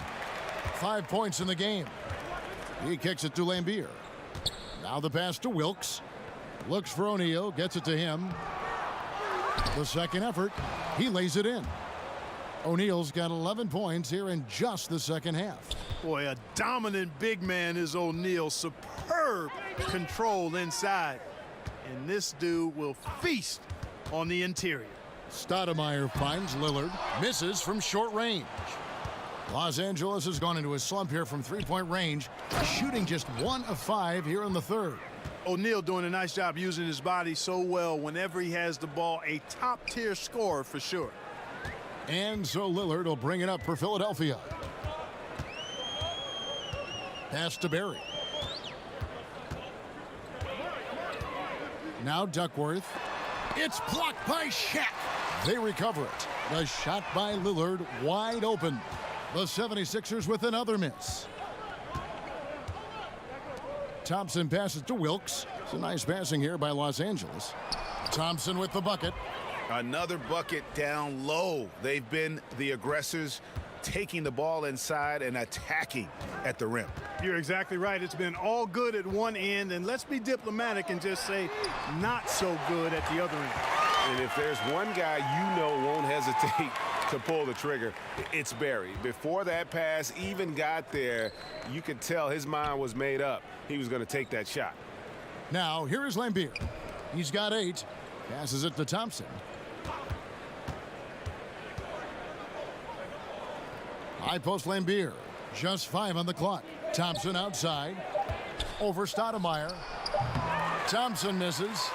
5 points in the game. He kicks it to Lambier. Now the pass to Wilkes. Looks for O'Neal, gets it to him. The second effort, he lays it in. O'Neal's got 11 points here in just the second half. Boy, a dominant big man is O'Neal. Superb control inside. And this dude will feast on the interior. Stoudemire finds Lillard. Misses from short range. Los Angeles has gone into a slump here from three-point range, shooting just 1 of 5 here in the third. O'Neal doing a nice job using his body so well whenever he has the ball. A top-tier scorer for sure. And so Lillard will bring it up for Philadelphia. Pass to Barry. Now Duckworth. It's blocked by SHAQ. They recover it. The shot by Lillard wide open. The 76ers with another miss. Thompson passes to Wilkes. It's a nice passing here by Los Angeles. Thompson with the bucket. Another bucket down low. They've been the aggressors, taking the ball inside and attacking at the rim. You're exactly right. It's been all good at one end, and let's be diplomatic and just say not so good at the other end. And if there's one guy you know won't hesitate to pull the trigger, it's Barry. Before that pass even got there, you could tell his mind was made up. He was going to take that shot. Now, here is Lambier. He's got 8. Passes it to Thompson. High post Lambier. Just 5 on the clock. Thompson outside. Over Stoudemire. Thompson misses.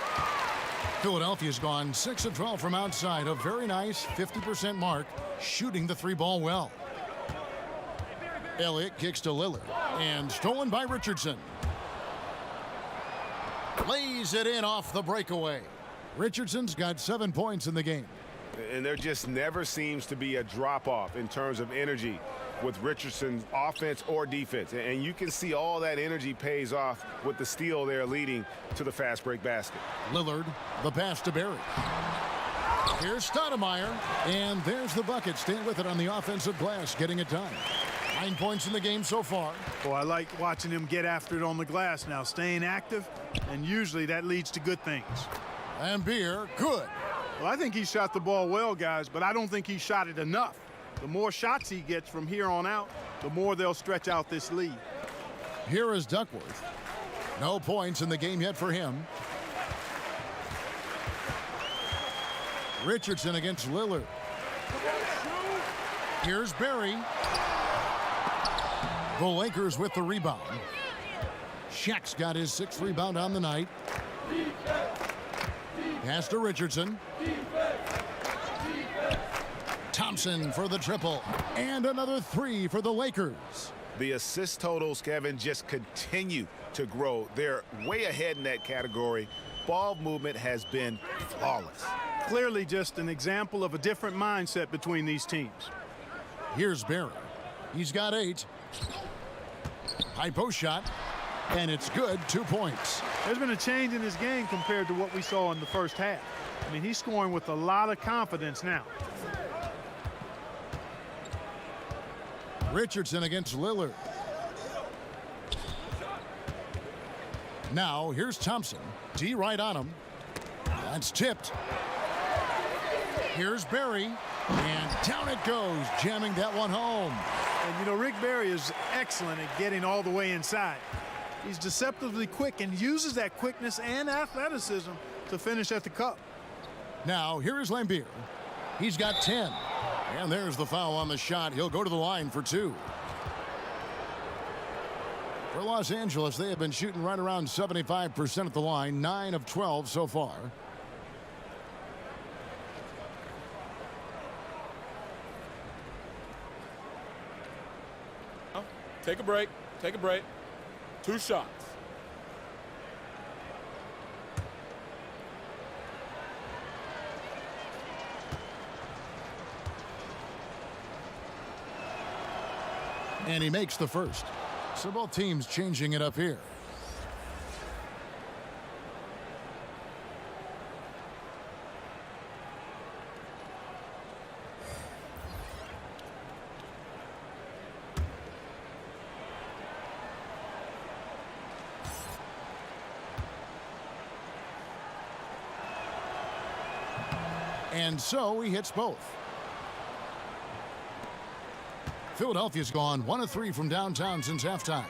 Philadelphia's gone 6 of 12 from outside. A very nice 50% mark, shooting the 3-ball well. Elliott kicks to Lillard. And stolen by Richardson. Lays it in off the breakaway. Richardson's got 7 points in the game. And there just never seems to be a drop-off in terms of energy with Richardson's offense or defense. And you can see all that energy pays off with the steal there leading to the fast break basket. Lillard, the pass to Barry. Here's Stoudemire, and there's the bucket. Staying with it on the offensive glass, getting it done. 9 points in the game so far. Well, I like watching him get after it on the glass now, staying active, and usually that leads to good things. Lambier, good. Well, I think he shot the ball well, guys, but I don't think he shot it enough. The more shots he gets from here on out, the more they'll stretch out this lead. Here is Duckworth. No points in the game yet for him. Richardson against Lillard. Here's Barry. The Lakers with the rebound. SHAQ's got his 6th rebound on the night. Pass to Richardson. Thompson for the triple. And another 3 for the Lakers. The assist totals, Kevin, just continue to grow. They're way ahead in that category. Ball movement has been flawless. Clearly just an example of a different mindset between these teams. Here's Barry. He's got 8. High post shot. And it's good. 2 points. There's been a change in his game compared to what we saw in the first half. I mean, he's scoring with a lot of confidence now. Richardson against Lillard. Now here's Thompson. D right on him. That's tipped. Here's Barry. And down it goes, jamming that one home. And, you know, Rick Barry is excellent at getting all the way inside. He's deceptively quick and uses that quickness and athleticism to finish at the cup. Now, here is Lambier. He's got 10. And there's the foul on the shot. He'll go to the line for 2. For Los Angeles, they have been shooting right around 75% at the line, 9 of 12 so far. Take a break. Take a break. 2 shots. And he makes the first. So both teams changing it up here. And so he hits both. Philadelphia's gone 1 of 3 from downtown since halftime.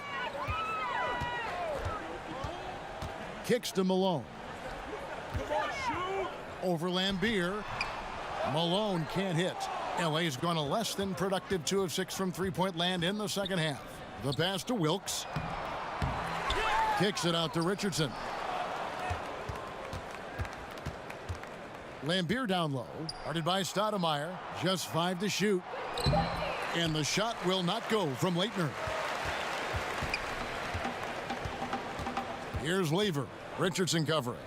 Kicks to Malone. Over Lambier. Malone can't hit. LA's gone a less than productive 2 of 6 from three-point land in the second half. The pass to Wilkes. Kicks it out to Richardson. Lambier down low. Guarded by Stoudemire. Just 5 to shoot. And the shot will not go from Leitner. Here's Lever. Richardson covering.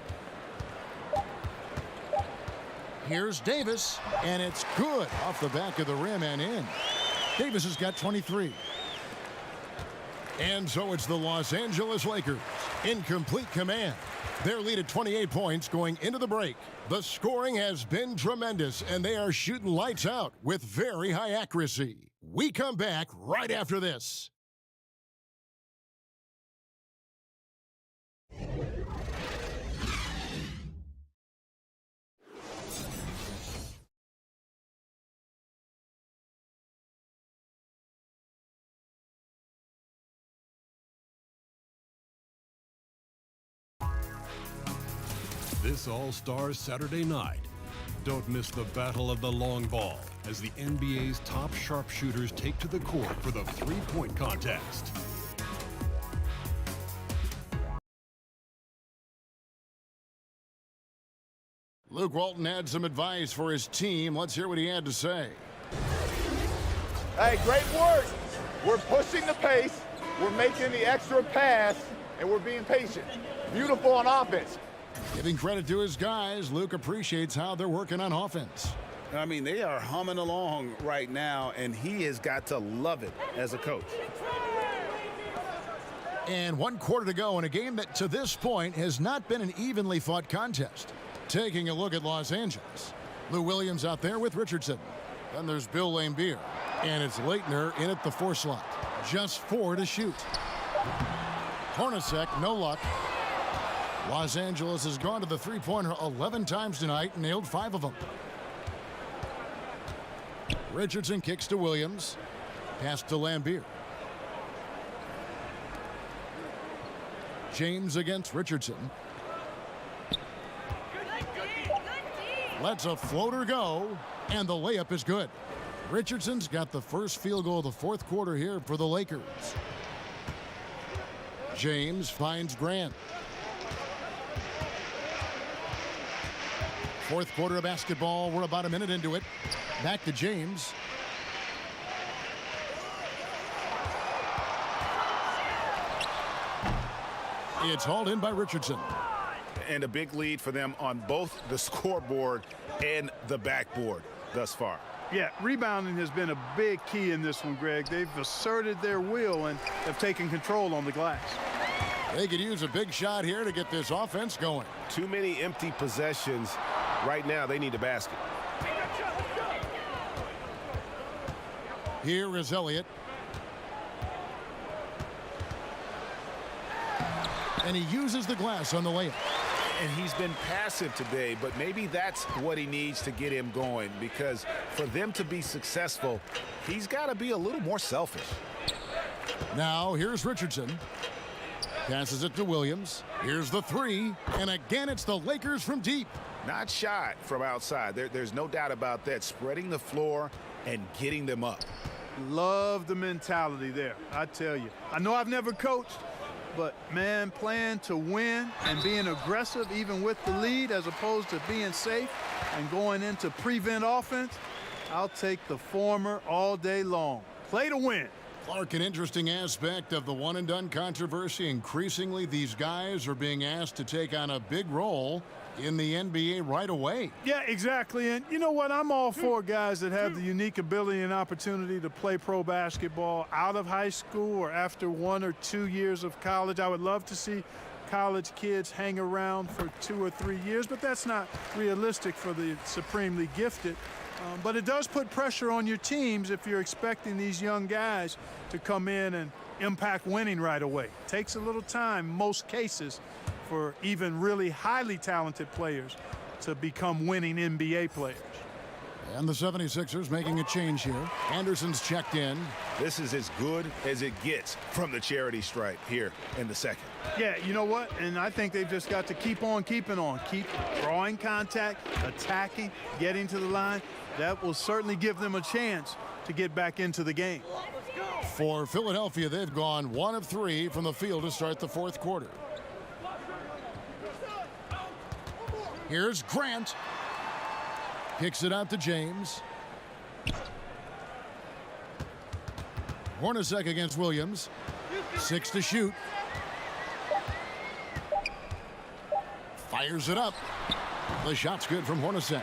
Here's Davis. And it's good off the back of the rim and in. Davis has got 23. And so it's the Los Angeles Lakers in complete command. Their lead at 28 points going into the break. The scoring has been tremendous, and they are shooting lights out with very high accuracy. We come back right after this. This All-Star Saturday night. Don't miss the battle of the long ball as the NBA's top sharpshooters take to the court for the three-point contest. Luke Walton had some advice for his team. Let's hear what he had to say. Hey, great work. We're pushing the pace, we're making the extra pass, and we're being patient. Beautiful on offense. Giving credit to his guys, Luke appreciates how they're working on offense. I mean, they are humming along right now, and he has got to love it as a coach. And 1 quarter to go in a game that to this point has not been an evenly fought contest. Taking a look at Los Angeles. Lou Williams out there with Richardson. Then there's Bill Lambier. And it's Leitner in at the 4 slot. Just 4 to shoot. Hornacek, no luck. Los Angeles has gone to the three-pointer 11 times tonight and nailed 5 of them. Richardson kicks to Williams. Pass to Lambier. James against Richardson. Lets a floater go, and the layup is good. Richardson's got the first field goal of the fourth quarter here for the Lakers. James finds Grant. Fourth quarter of basketball. We're about a minute into it. Back to James. It's hauled in by Richardson. And a big lead for them on both the scoreboard and the backboard thus far. Yeah, rebounding has been a big key in this one, Greg. They've asserted their will and have taken control on the glass. They could use a big shot here to get this offense going. Too many empty possessions. Right now, they need a basket. Here is Elliott. And he uses the glass on the layup. And he's been passive today, but maybe that's what he needs to get him going, because for them to be successful, he's got to be a little more selfish. Now, here's Richardson. Passes it to Williams. Here's the three. And again, it's the Lakers from deep. Not shot from outside. There's no doubt about that. Spreading the floor and getting them up. Love the mentality there, I tell you. I know I've never coached, but, man, playing to win and being aggressive even with the lead as opposed to being safe and going into prevent offense, I'll take the former all day long. Play to win. Clark, an interesting aspect of the one-and-done controversy. Increasingly, these guys are being asked to take on a big role in the NBA right away. Yeah, exactly. And you know what? I'm all for guys that have the unique ability and opportunity to play pro basketball out of high school or after 1 or 2 years of college. I would love to see college kids hang around for 2 or 3 years, but that's not realistic for the supremely gifted. But it does put pressure on your teams if you're expecting these young guys to come in and impact winning right away. It takes a little time, most cases, for even really highly talented players to become winning NBA players. And the 76ers making a change here. Anderson's checked in. This is as good as it gets from the charity stripe here in the second. Yeah, you know what? And I think they've just got to keep on keeping on. Keep drawing contact, attacking, getting to the line. That will certainly give them a chance to get back into the game. For Philadelphia, they've gone 1 of 3 from the field to start the fourth quarter. Here's Grant. Kicks it out to James. Hornacek against Williams. 6 to shoot. Fires it up. The shot's good from Hornacek.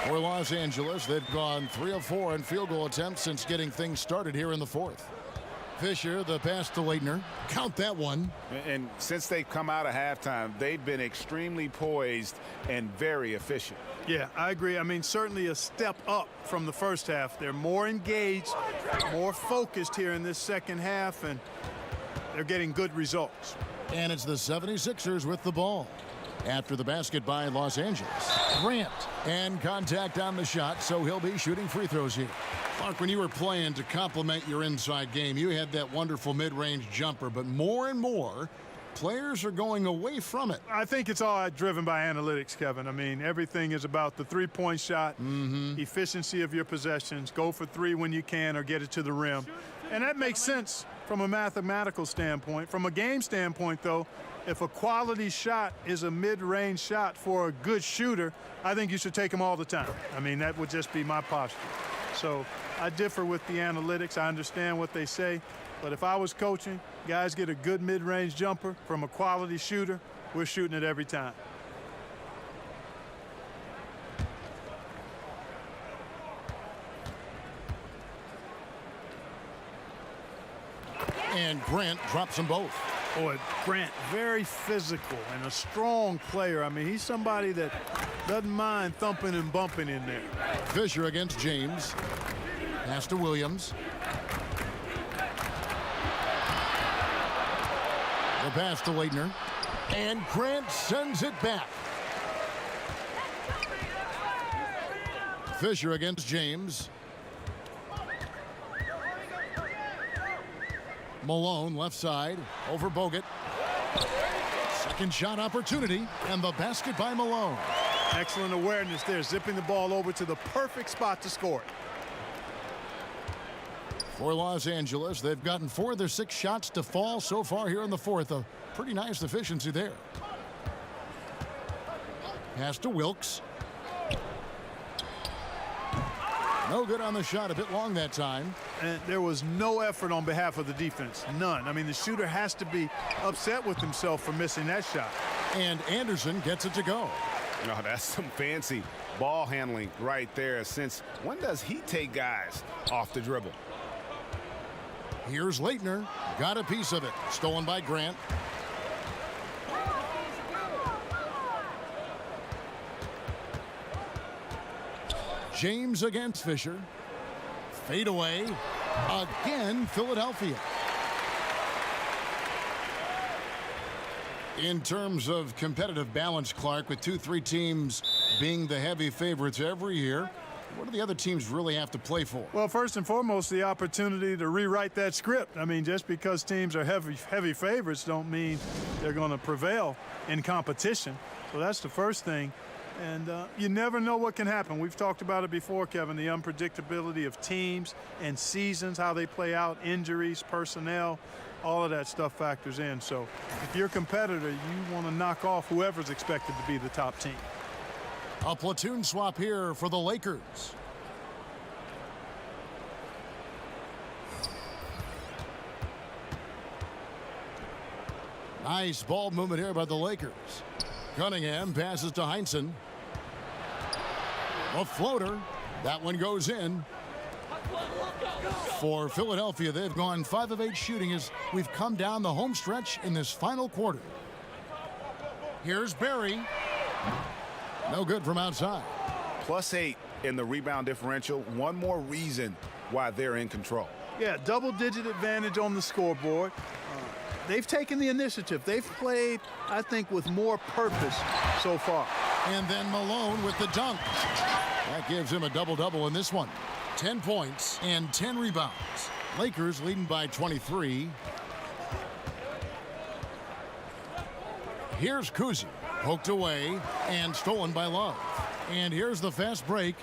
For Los Angeles, they've gone 3 of 4 in field goal attempts since getting things started here in the fourth. Fisher, the pass to Leitner. Count that one. And since they've come out of halftime, they've been extremely poised and very efficient. Yeah, I agree. I mean, certainly a step up from the first half. They're more engaged, more focused here in this second half, and they're getting good results. And it's the 76ers with the ball. After the basket by Los Angeles. Grant. And contact on the shot, so he'll be shooting free throws here. Mark, when you were playing to complement your inside game, you had that wonderful mid-range jumper, but more and more, players are going away from it. I think it's all driven by analytics, Kevin. I mean, everything is about the three-point shot, efficiency of your possessions, go for 3 when you can or get it to the rim. And that makes sense from a mathematical standpoint. From a game standpoint, though, if a quality shot is a mid-range shot for a good shooter, I think you should take them all the time. I mean, that would just be my posture. So I differ with the analytics. I understand what they say. But if I was coaching, guys get a good mid-range jumper from a quality shooter, we're shooting it every time. And Grant drops them both. Boy, Grant, very physical and a strong player. I mean, he's somebody that doesn't mind thumping and bumping in there. Fisher against James. Pass to Williams. The pass to Leitner. And Grant sends it back. Fisher against James. Malone left side over Bogut. Second shot opportunity and the basket by Malone. Excellent awareness there, zipping the ball over to the perfect spot to score it. For Los Angeles, they've gotten 4 of their 6 shots to fall so far here in the fourth. A pretty nice efficiency there. Pass to Wilkes. No good on the shot, a bit long that time. And there was no effort on behalf of the defense, none. I mean, the shooter has to be upset with himself for missing that shot. And Anderson gets it to go. No, that's some fancy ball handling right there. Since when does he take guys off the dribble? Here's Leitner. Got a piece of it. Stolen by Grant. James against Fisher. Fade away. Again, Philadelphia. In terms of competitive balance, Clark, with 2-3 teams being the heavy favorites every year, what do the other teams really have to play for? Well, first and foremost, the opportunity to rewrite that script. I mean, just because teams are heavy favorites don't mean they're going to prevail in competition. So that's the first thing. And you never know what can happen. We've talked about it before, Kevin, the unpredictability of teams and seasons, how they play out, injuries, personnel, all of that stuff factors in. So if you're a competitor, you want to knock off whoever's expected to be the top team. A platoon swap here for the Lakers. Nice ball movement here by the Lakers. Cunningham passes to Heinsohn. A floater. That one goes in. For Philadelphia, they've gone 5 of 8 shooting as we've come down the home stretch in this final quarter. Here's Barry. No good from outside. +8 in the rebound differential. One more reason why they're in control. Yeah, double-digit advantage on the scoreboard. They've taken the initiative. They've played, I think, with more purpose so far. And then Malone with the dunk. That gives him a double-double in this one. 10 points and 10 rebounds. Lakers leading by 23. Here's Kuzi. Poked away and stolen by Love. And here's the fast break.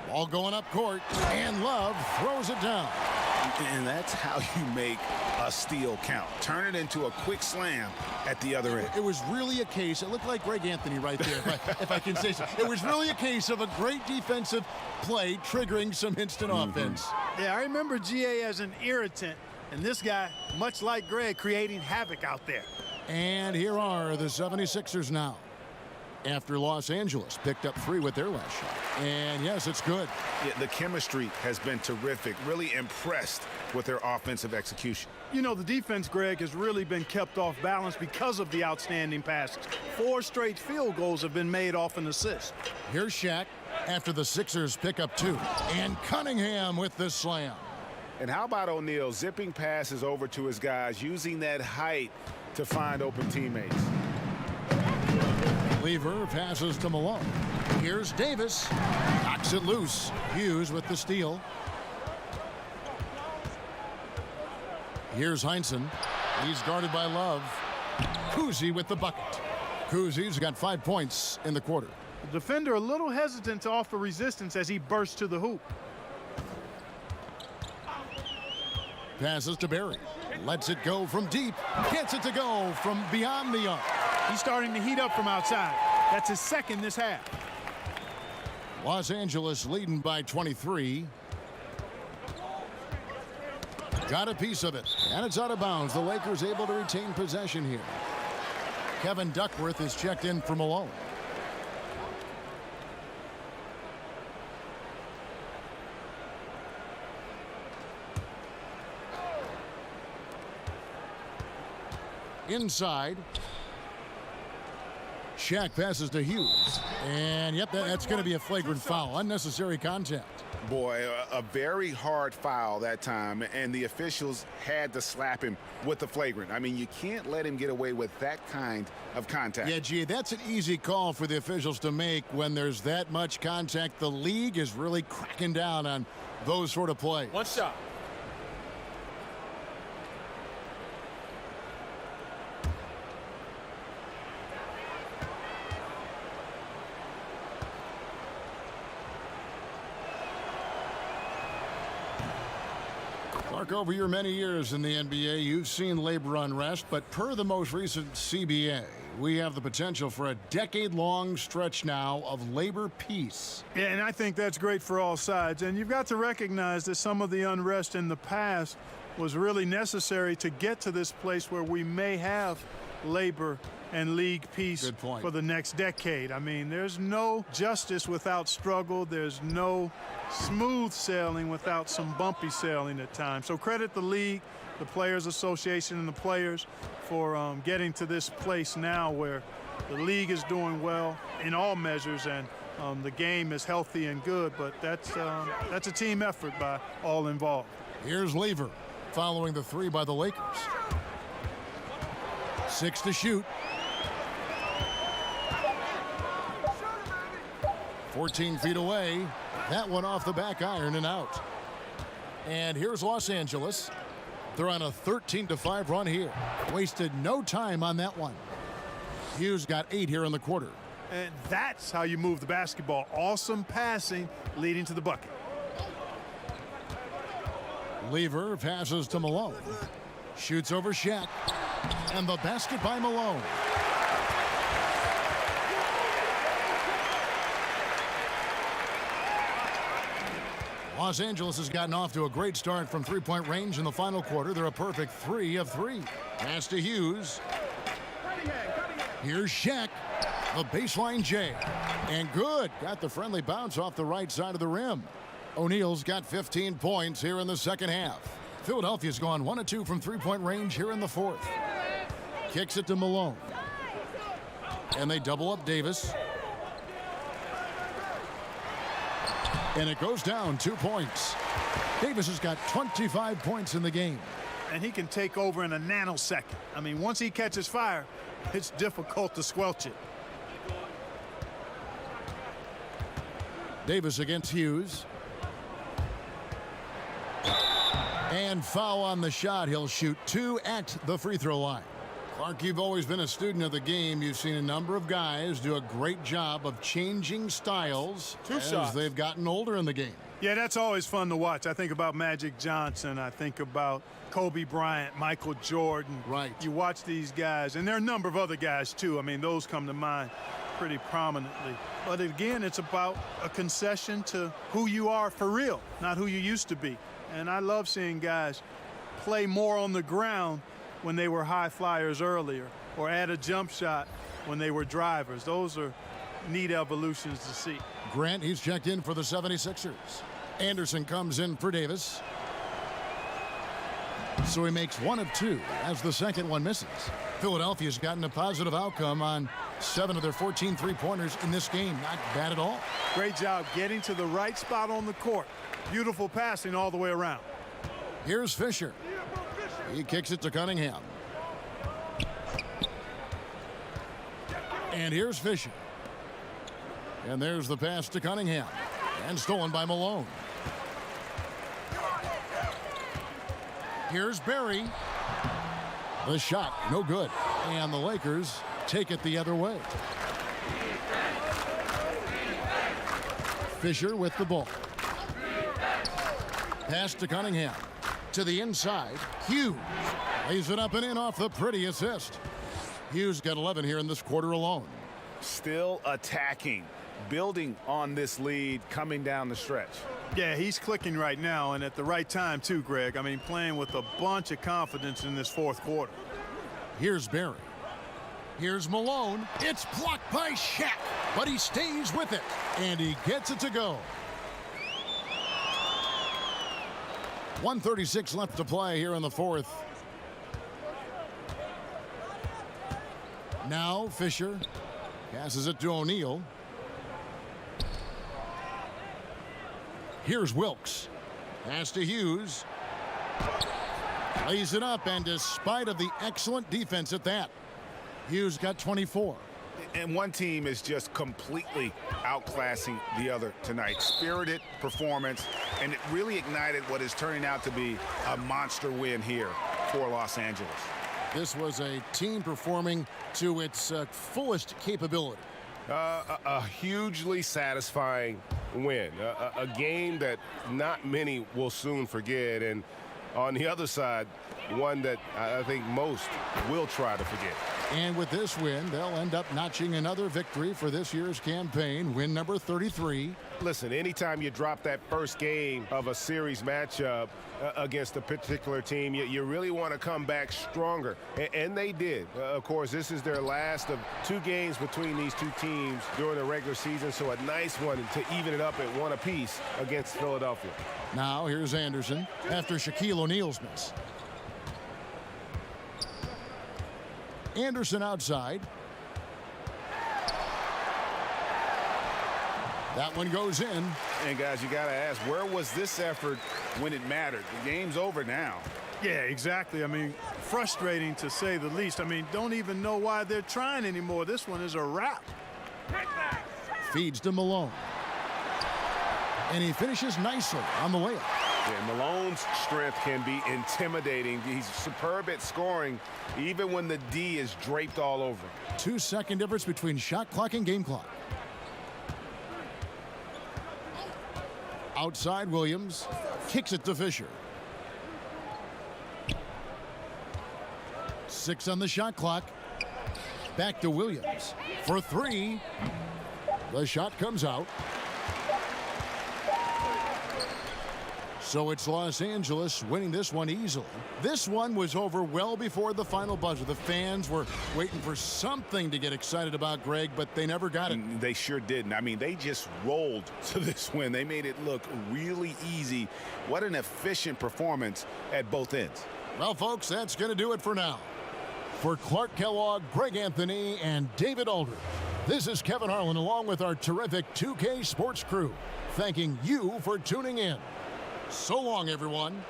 Ball going up court. And Love throws it down. And that's how you make a steal count. Turn it into a quick slam at the other end. It was really a case, it looked like Greg Anthony right there, if I can say so. It was really a case of a great defensive play triggering some instant offense. Yeah, I remember GA as an irritant, and this guy, much like Greg, creating havoc out there. And here are the 76ers now. After Los Angeles picked up 3 with their last shot. And yes, it's good. Yeah, the chemistry has been terrific. Really impressed with their offensive execution. You know, the defense, Greg, has really been kept off balance because of the outstanding passes. 4 straight field goals have been made off an assist. Here's Shaq after the Sixers pick up 2. And Cunningham with the slam. And how about O'Neal zipping passes over to his guys, using that height to find open teammates. Lever passes to Malone. Here's Davis. Knocks it loose. Hughes with the steal. Here's Heinsohn. He's guarded by Love. Kuzi with the bucket. Kuzi's got 5 points in the quarter. The defender a little hesitant to offer resistance as he bursts to the hoop. Passes to Barry. Lets it go from deep. Gets it to go from beyond the arc. He's starting to heat up from outside. That's his second this half. Los Angeles leading by 23. Got a piece of it, and it's out of bounds. The Lakers able to retain possession here. Kevin Duckworth is checked in for Malone. Inside. SHAQ passes to Hughes. And, yep, that's going to be a flagrant foul. Unnecessary contact. Boy, a very hard foul that time, and the officials had to slap him with the flagrant. I mean, you can't let him get away with that kind of contact. Yeah, gee, that's an easy call for the officials to make when there's that much contact. The league is really cracking down on those sort of plays. One shot. Mark, over your many years in the NBA, you've seen labor unrest, but per the most recent CBA, we have the potential for a decade-long stretch now of labor peace. Yeah, and I think that's great for all sides. And you've got to recognize that some of the unrest in the past was really necessary to get to this place where we may have labor and league peace for the next decade. I mean, there's no justice without struggle. There's no smooth sailing without some bumpy sailing at times. So credit the league, the Players Association, and the players for getting to this place now where the league is doing well in all measures and the game is healthy and good. But that's a team effort by all involved. Here's Lever following the three by the Lakers. 6 to shoot. 14 feet away. That one off the back iron and out. And here's Los Angeles. They're on a 13-5 run here. Wasted no time on that one. Hughes got 8 here in the quarter. And that's how you move the basketball. Awesome passing leading to the bucket. Lever passes to Malone. Shoots over SHAQ. And the basket by Malone. Los Angeles has gotten off to a great start from three-point range in the final quarter. They're a perfect 3 of 3. Pass to Hughes. Here's SHAQ. The baseline J. And good. Got the friendly bounce off the right side of the rim. O'Neal's got 15 points here in the second half. Philadelphia's gone 1 of 2 from three-point range here in the fourth. Kicks it to Malone. And they double up Davis. And it goes down 2 points. Davis has got 25 points in the game. And he can take over in a nanosecond. I mean, once he catches fire, it's difficult to squelch it. Davis against Hughes. And foul on the shot. He'll shoot 2 at the free throw line. Clark, you've always been a student of the game. You've seen a number of guys do a great job of changing styles as they've gotten older in the game. Yeah, that's always fun to watch. I think about Magic Johnson. I think about Kobe Bryant, Michael Jordan. Right. You watch these guys, and there are a number of other guys, too. I mean, those come to mind pretty prominently. But again, it's about a concession to who you are for real, not who you used to be. And I love seeing guys play more on the ground when they were high flyers earlier, or add a jump shot when they were drivers. Those are neat evolutions to see. Grant, he's checked in for the 76ers. Anderson comes in for Davis. So he makes 1 of 2 as the second one misses. Philadelphia's gotten a positive outcome on 7 of their 14 three-pointers in this game. Not bad at all. Great job getting to the right spot on the court. Beautiful passing all the way around. Here's Fisher. He kicks it to Cunningham. And here's Fisher. And there's the pass to Cunningham. And stolen by Malone. Here's Barry. The shot, no good. And the Lakers take it the other way. Fisher with the ball. Pass to Cunningham. To the inside, Hughes lays it up and in off the pretty assist. Hughes got 11 here in this quarter alone. Still attacking, building on this lead coming down the stretch. Yeah, he's clicking right now, and at the right time too, Greg. I mean, playing with a bunch of confidence in this fourth quarter. Here's Barry. Here's Malone. It's blocked by SHAQ, but he stays with it, and he gets it to go. 1:36 left to play here in the fourth. Now Fisher passes it to O'Neal. Here's Wilkes. Pass to Hughes. Lays it up, and despite of the excellent defense at that, Hughes got 24. And one team is just completely outclassing the other tonight. Spirited performance, and it really ignited what is turning out to be a monster win here for Los Angeles. This was a team performing to its fullest capability. A hugely satisfying win. A game that not many will soon forget. And On the other side, one that I think most will try to forget. And with this win, they'll end up notching another victory for this year's campaign, win number 33. Listen, anytime you drop that first game of a series matchup against a particular team, you really want to come back stronger. And they did. Of course, this is their last of 2 games between these 2 teams during the regular season, so a nice one to even it up at 1 apiece against Philadelphia. Now here's Anderson after Shaquille O'Neal's miss. Anderson outside. That one goes in. And guys, you got to ask, where was this effort when it mattered? The game's over now. Yeah, exactly. I mean, frustrating to say the least. I mean, don't even know why they're trying anymore. This one is a wrap. Feeds to Malone. And he finishes nicely on the layup. Yeah, Malone's strength can be intimidating. He's superb at scoring, even when the D is draped all over him. 2-second difference between shot clock and game clock. Outside Williams, kicks it to Fisher. 6 on the shot clock. Back to Williams for 3. The shot comes out. So it's Los Angeles winning this one easily. This one was over well before the final buzzer. The fans were waiting for something to get excited about, Greg, but they never got it. They sure didn't. I mean, they just rolled to this win. They made it look really easy. What an efficient performance at both ends. Well, folks, that's going to do it for now. For Clark Kellogg, Greg Anthony, and David Aldridge, this is Kevin Harlan along with our terrific 2K Sports crew, thanking you for tuning in. So long, everyone.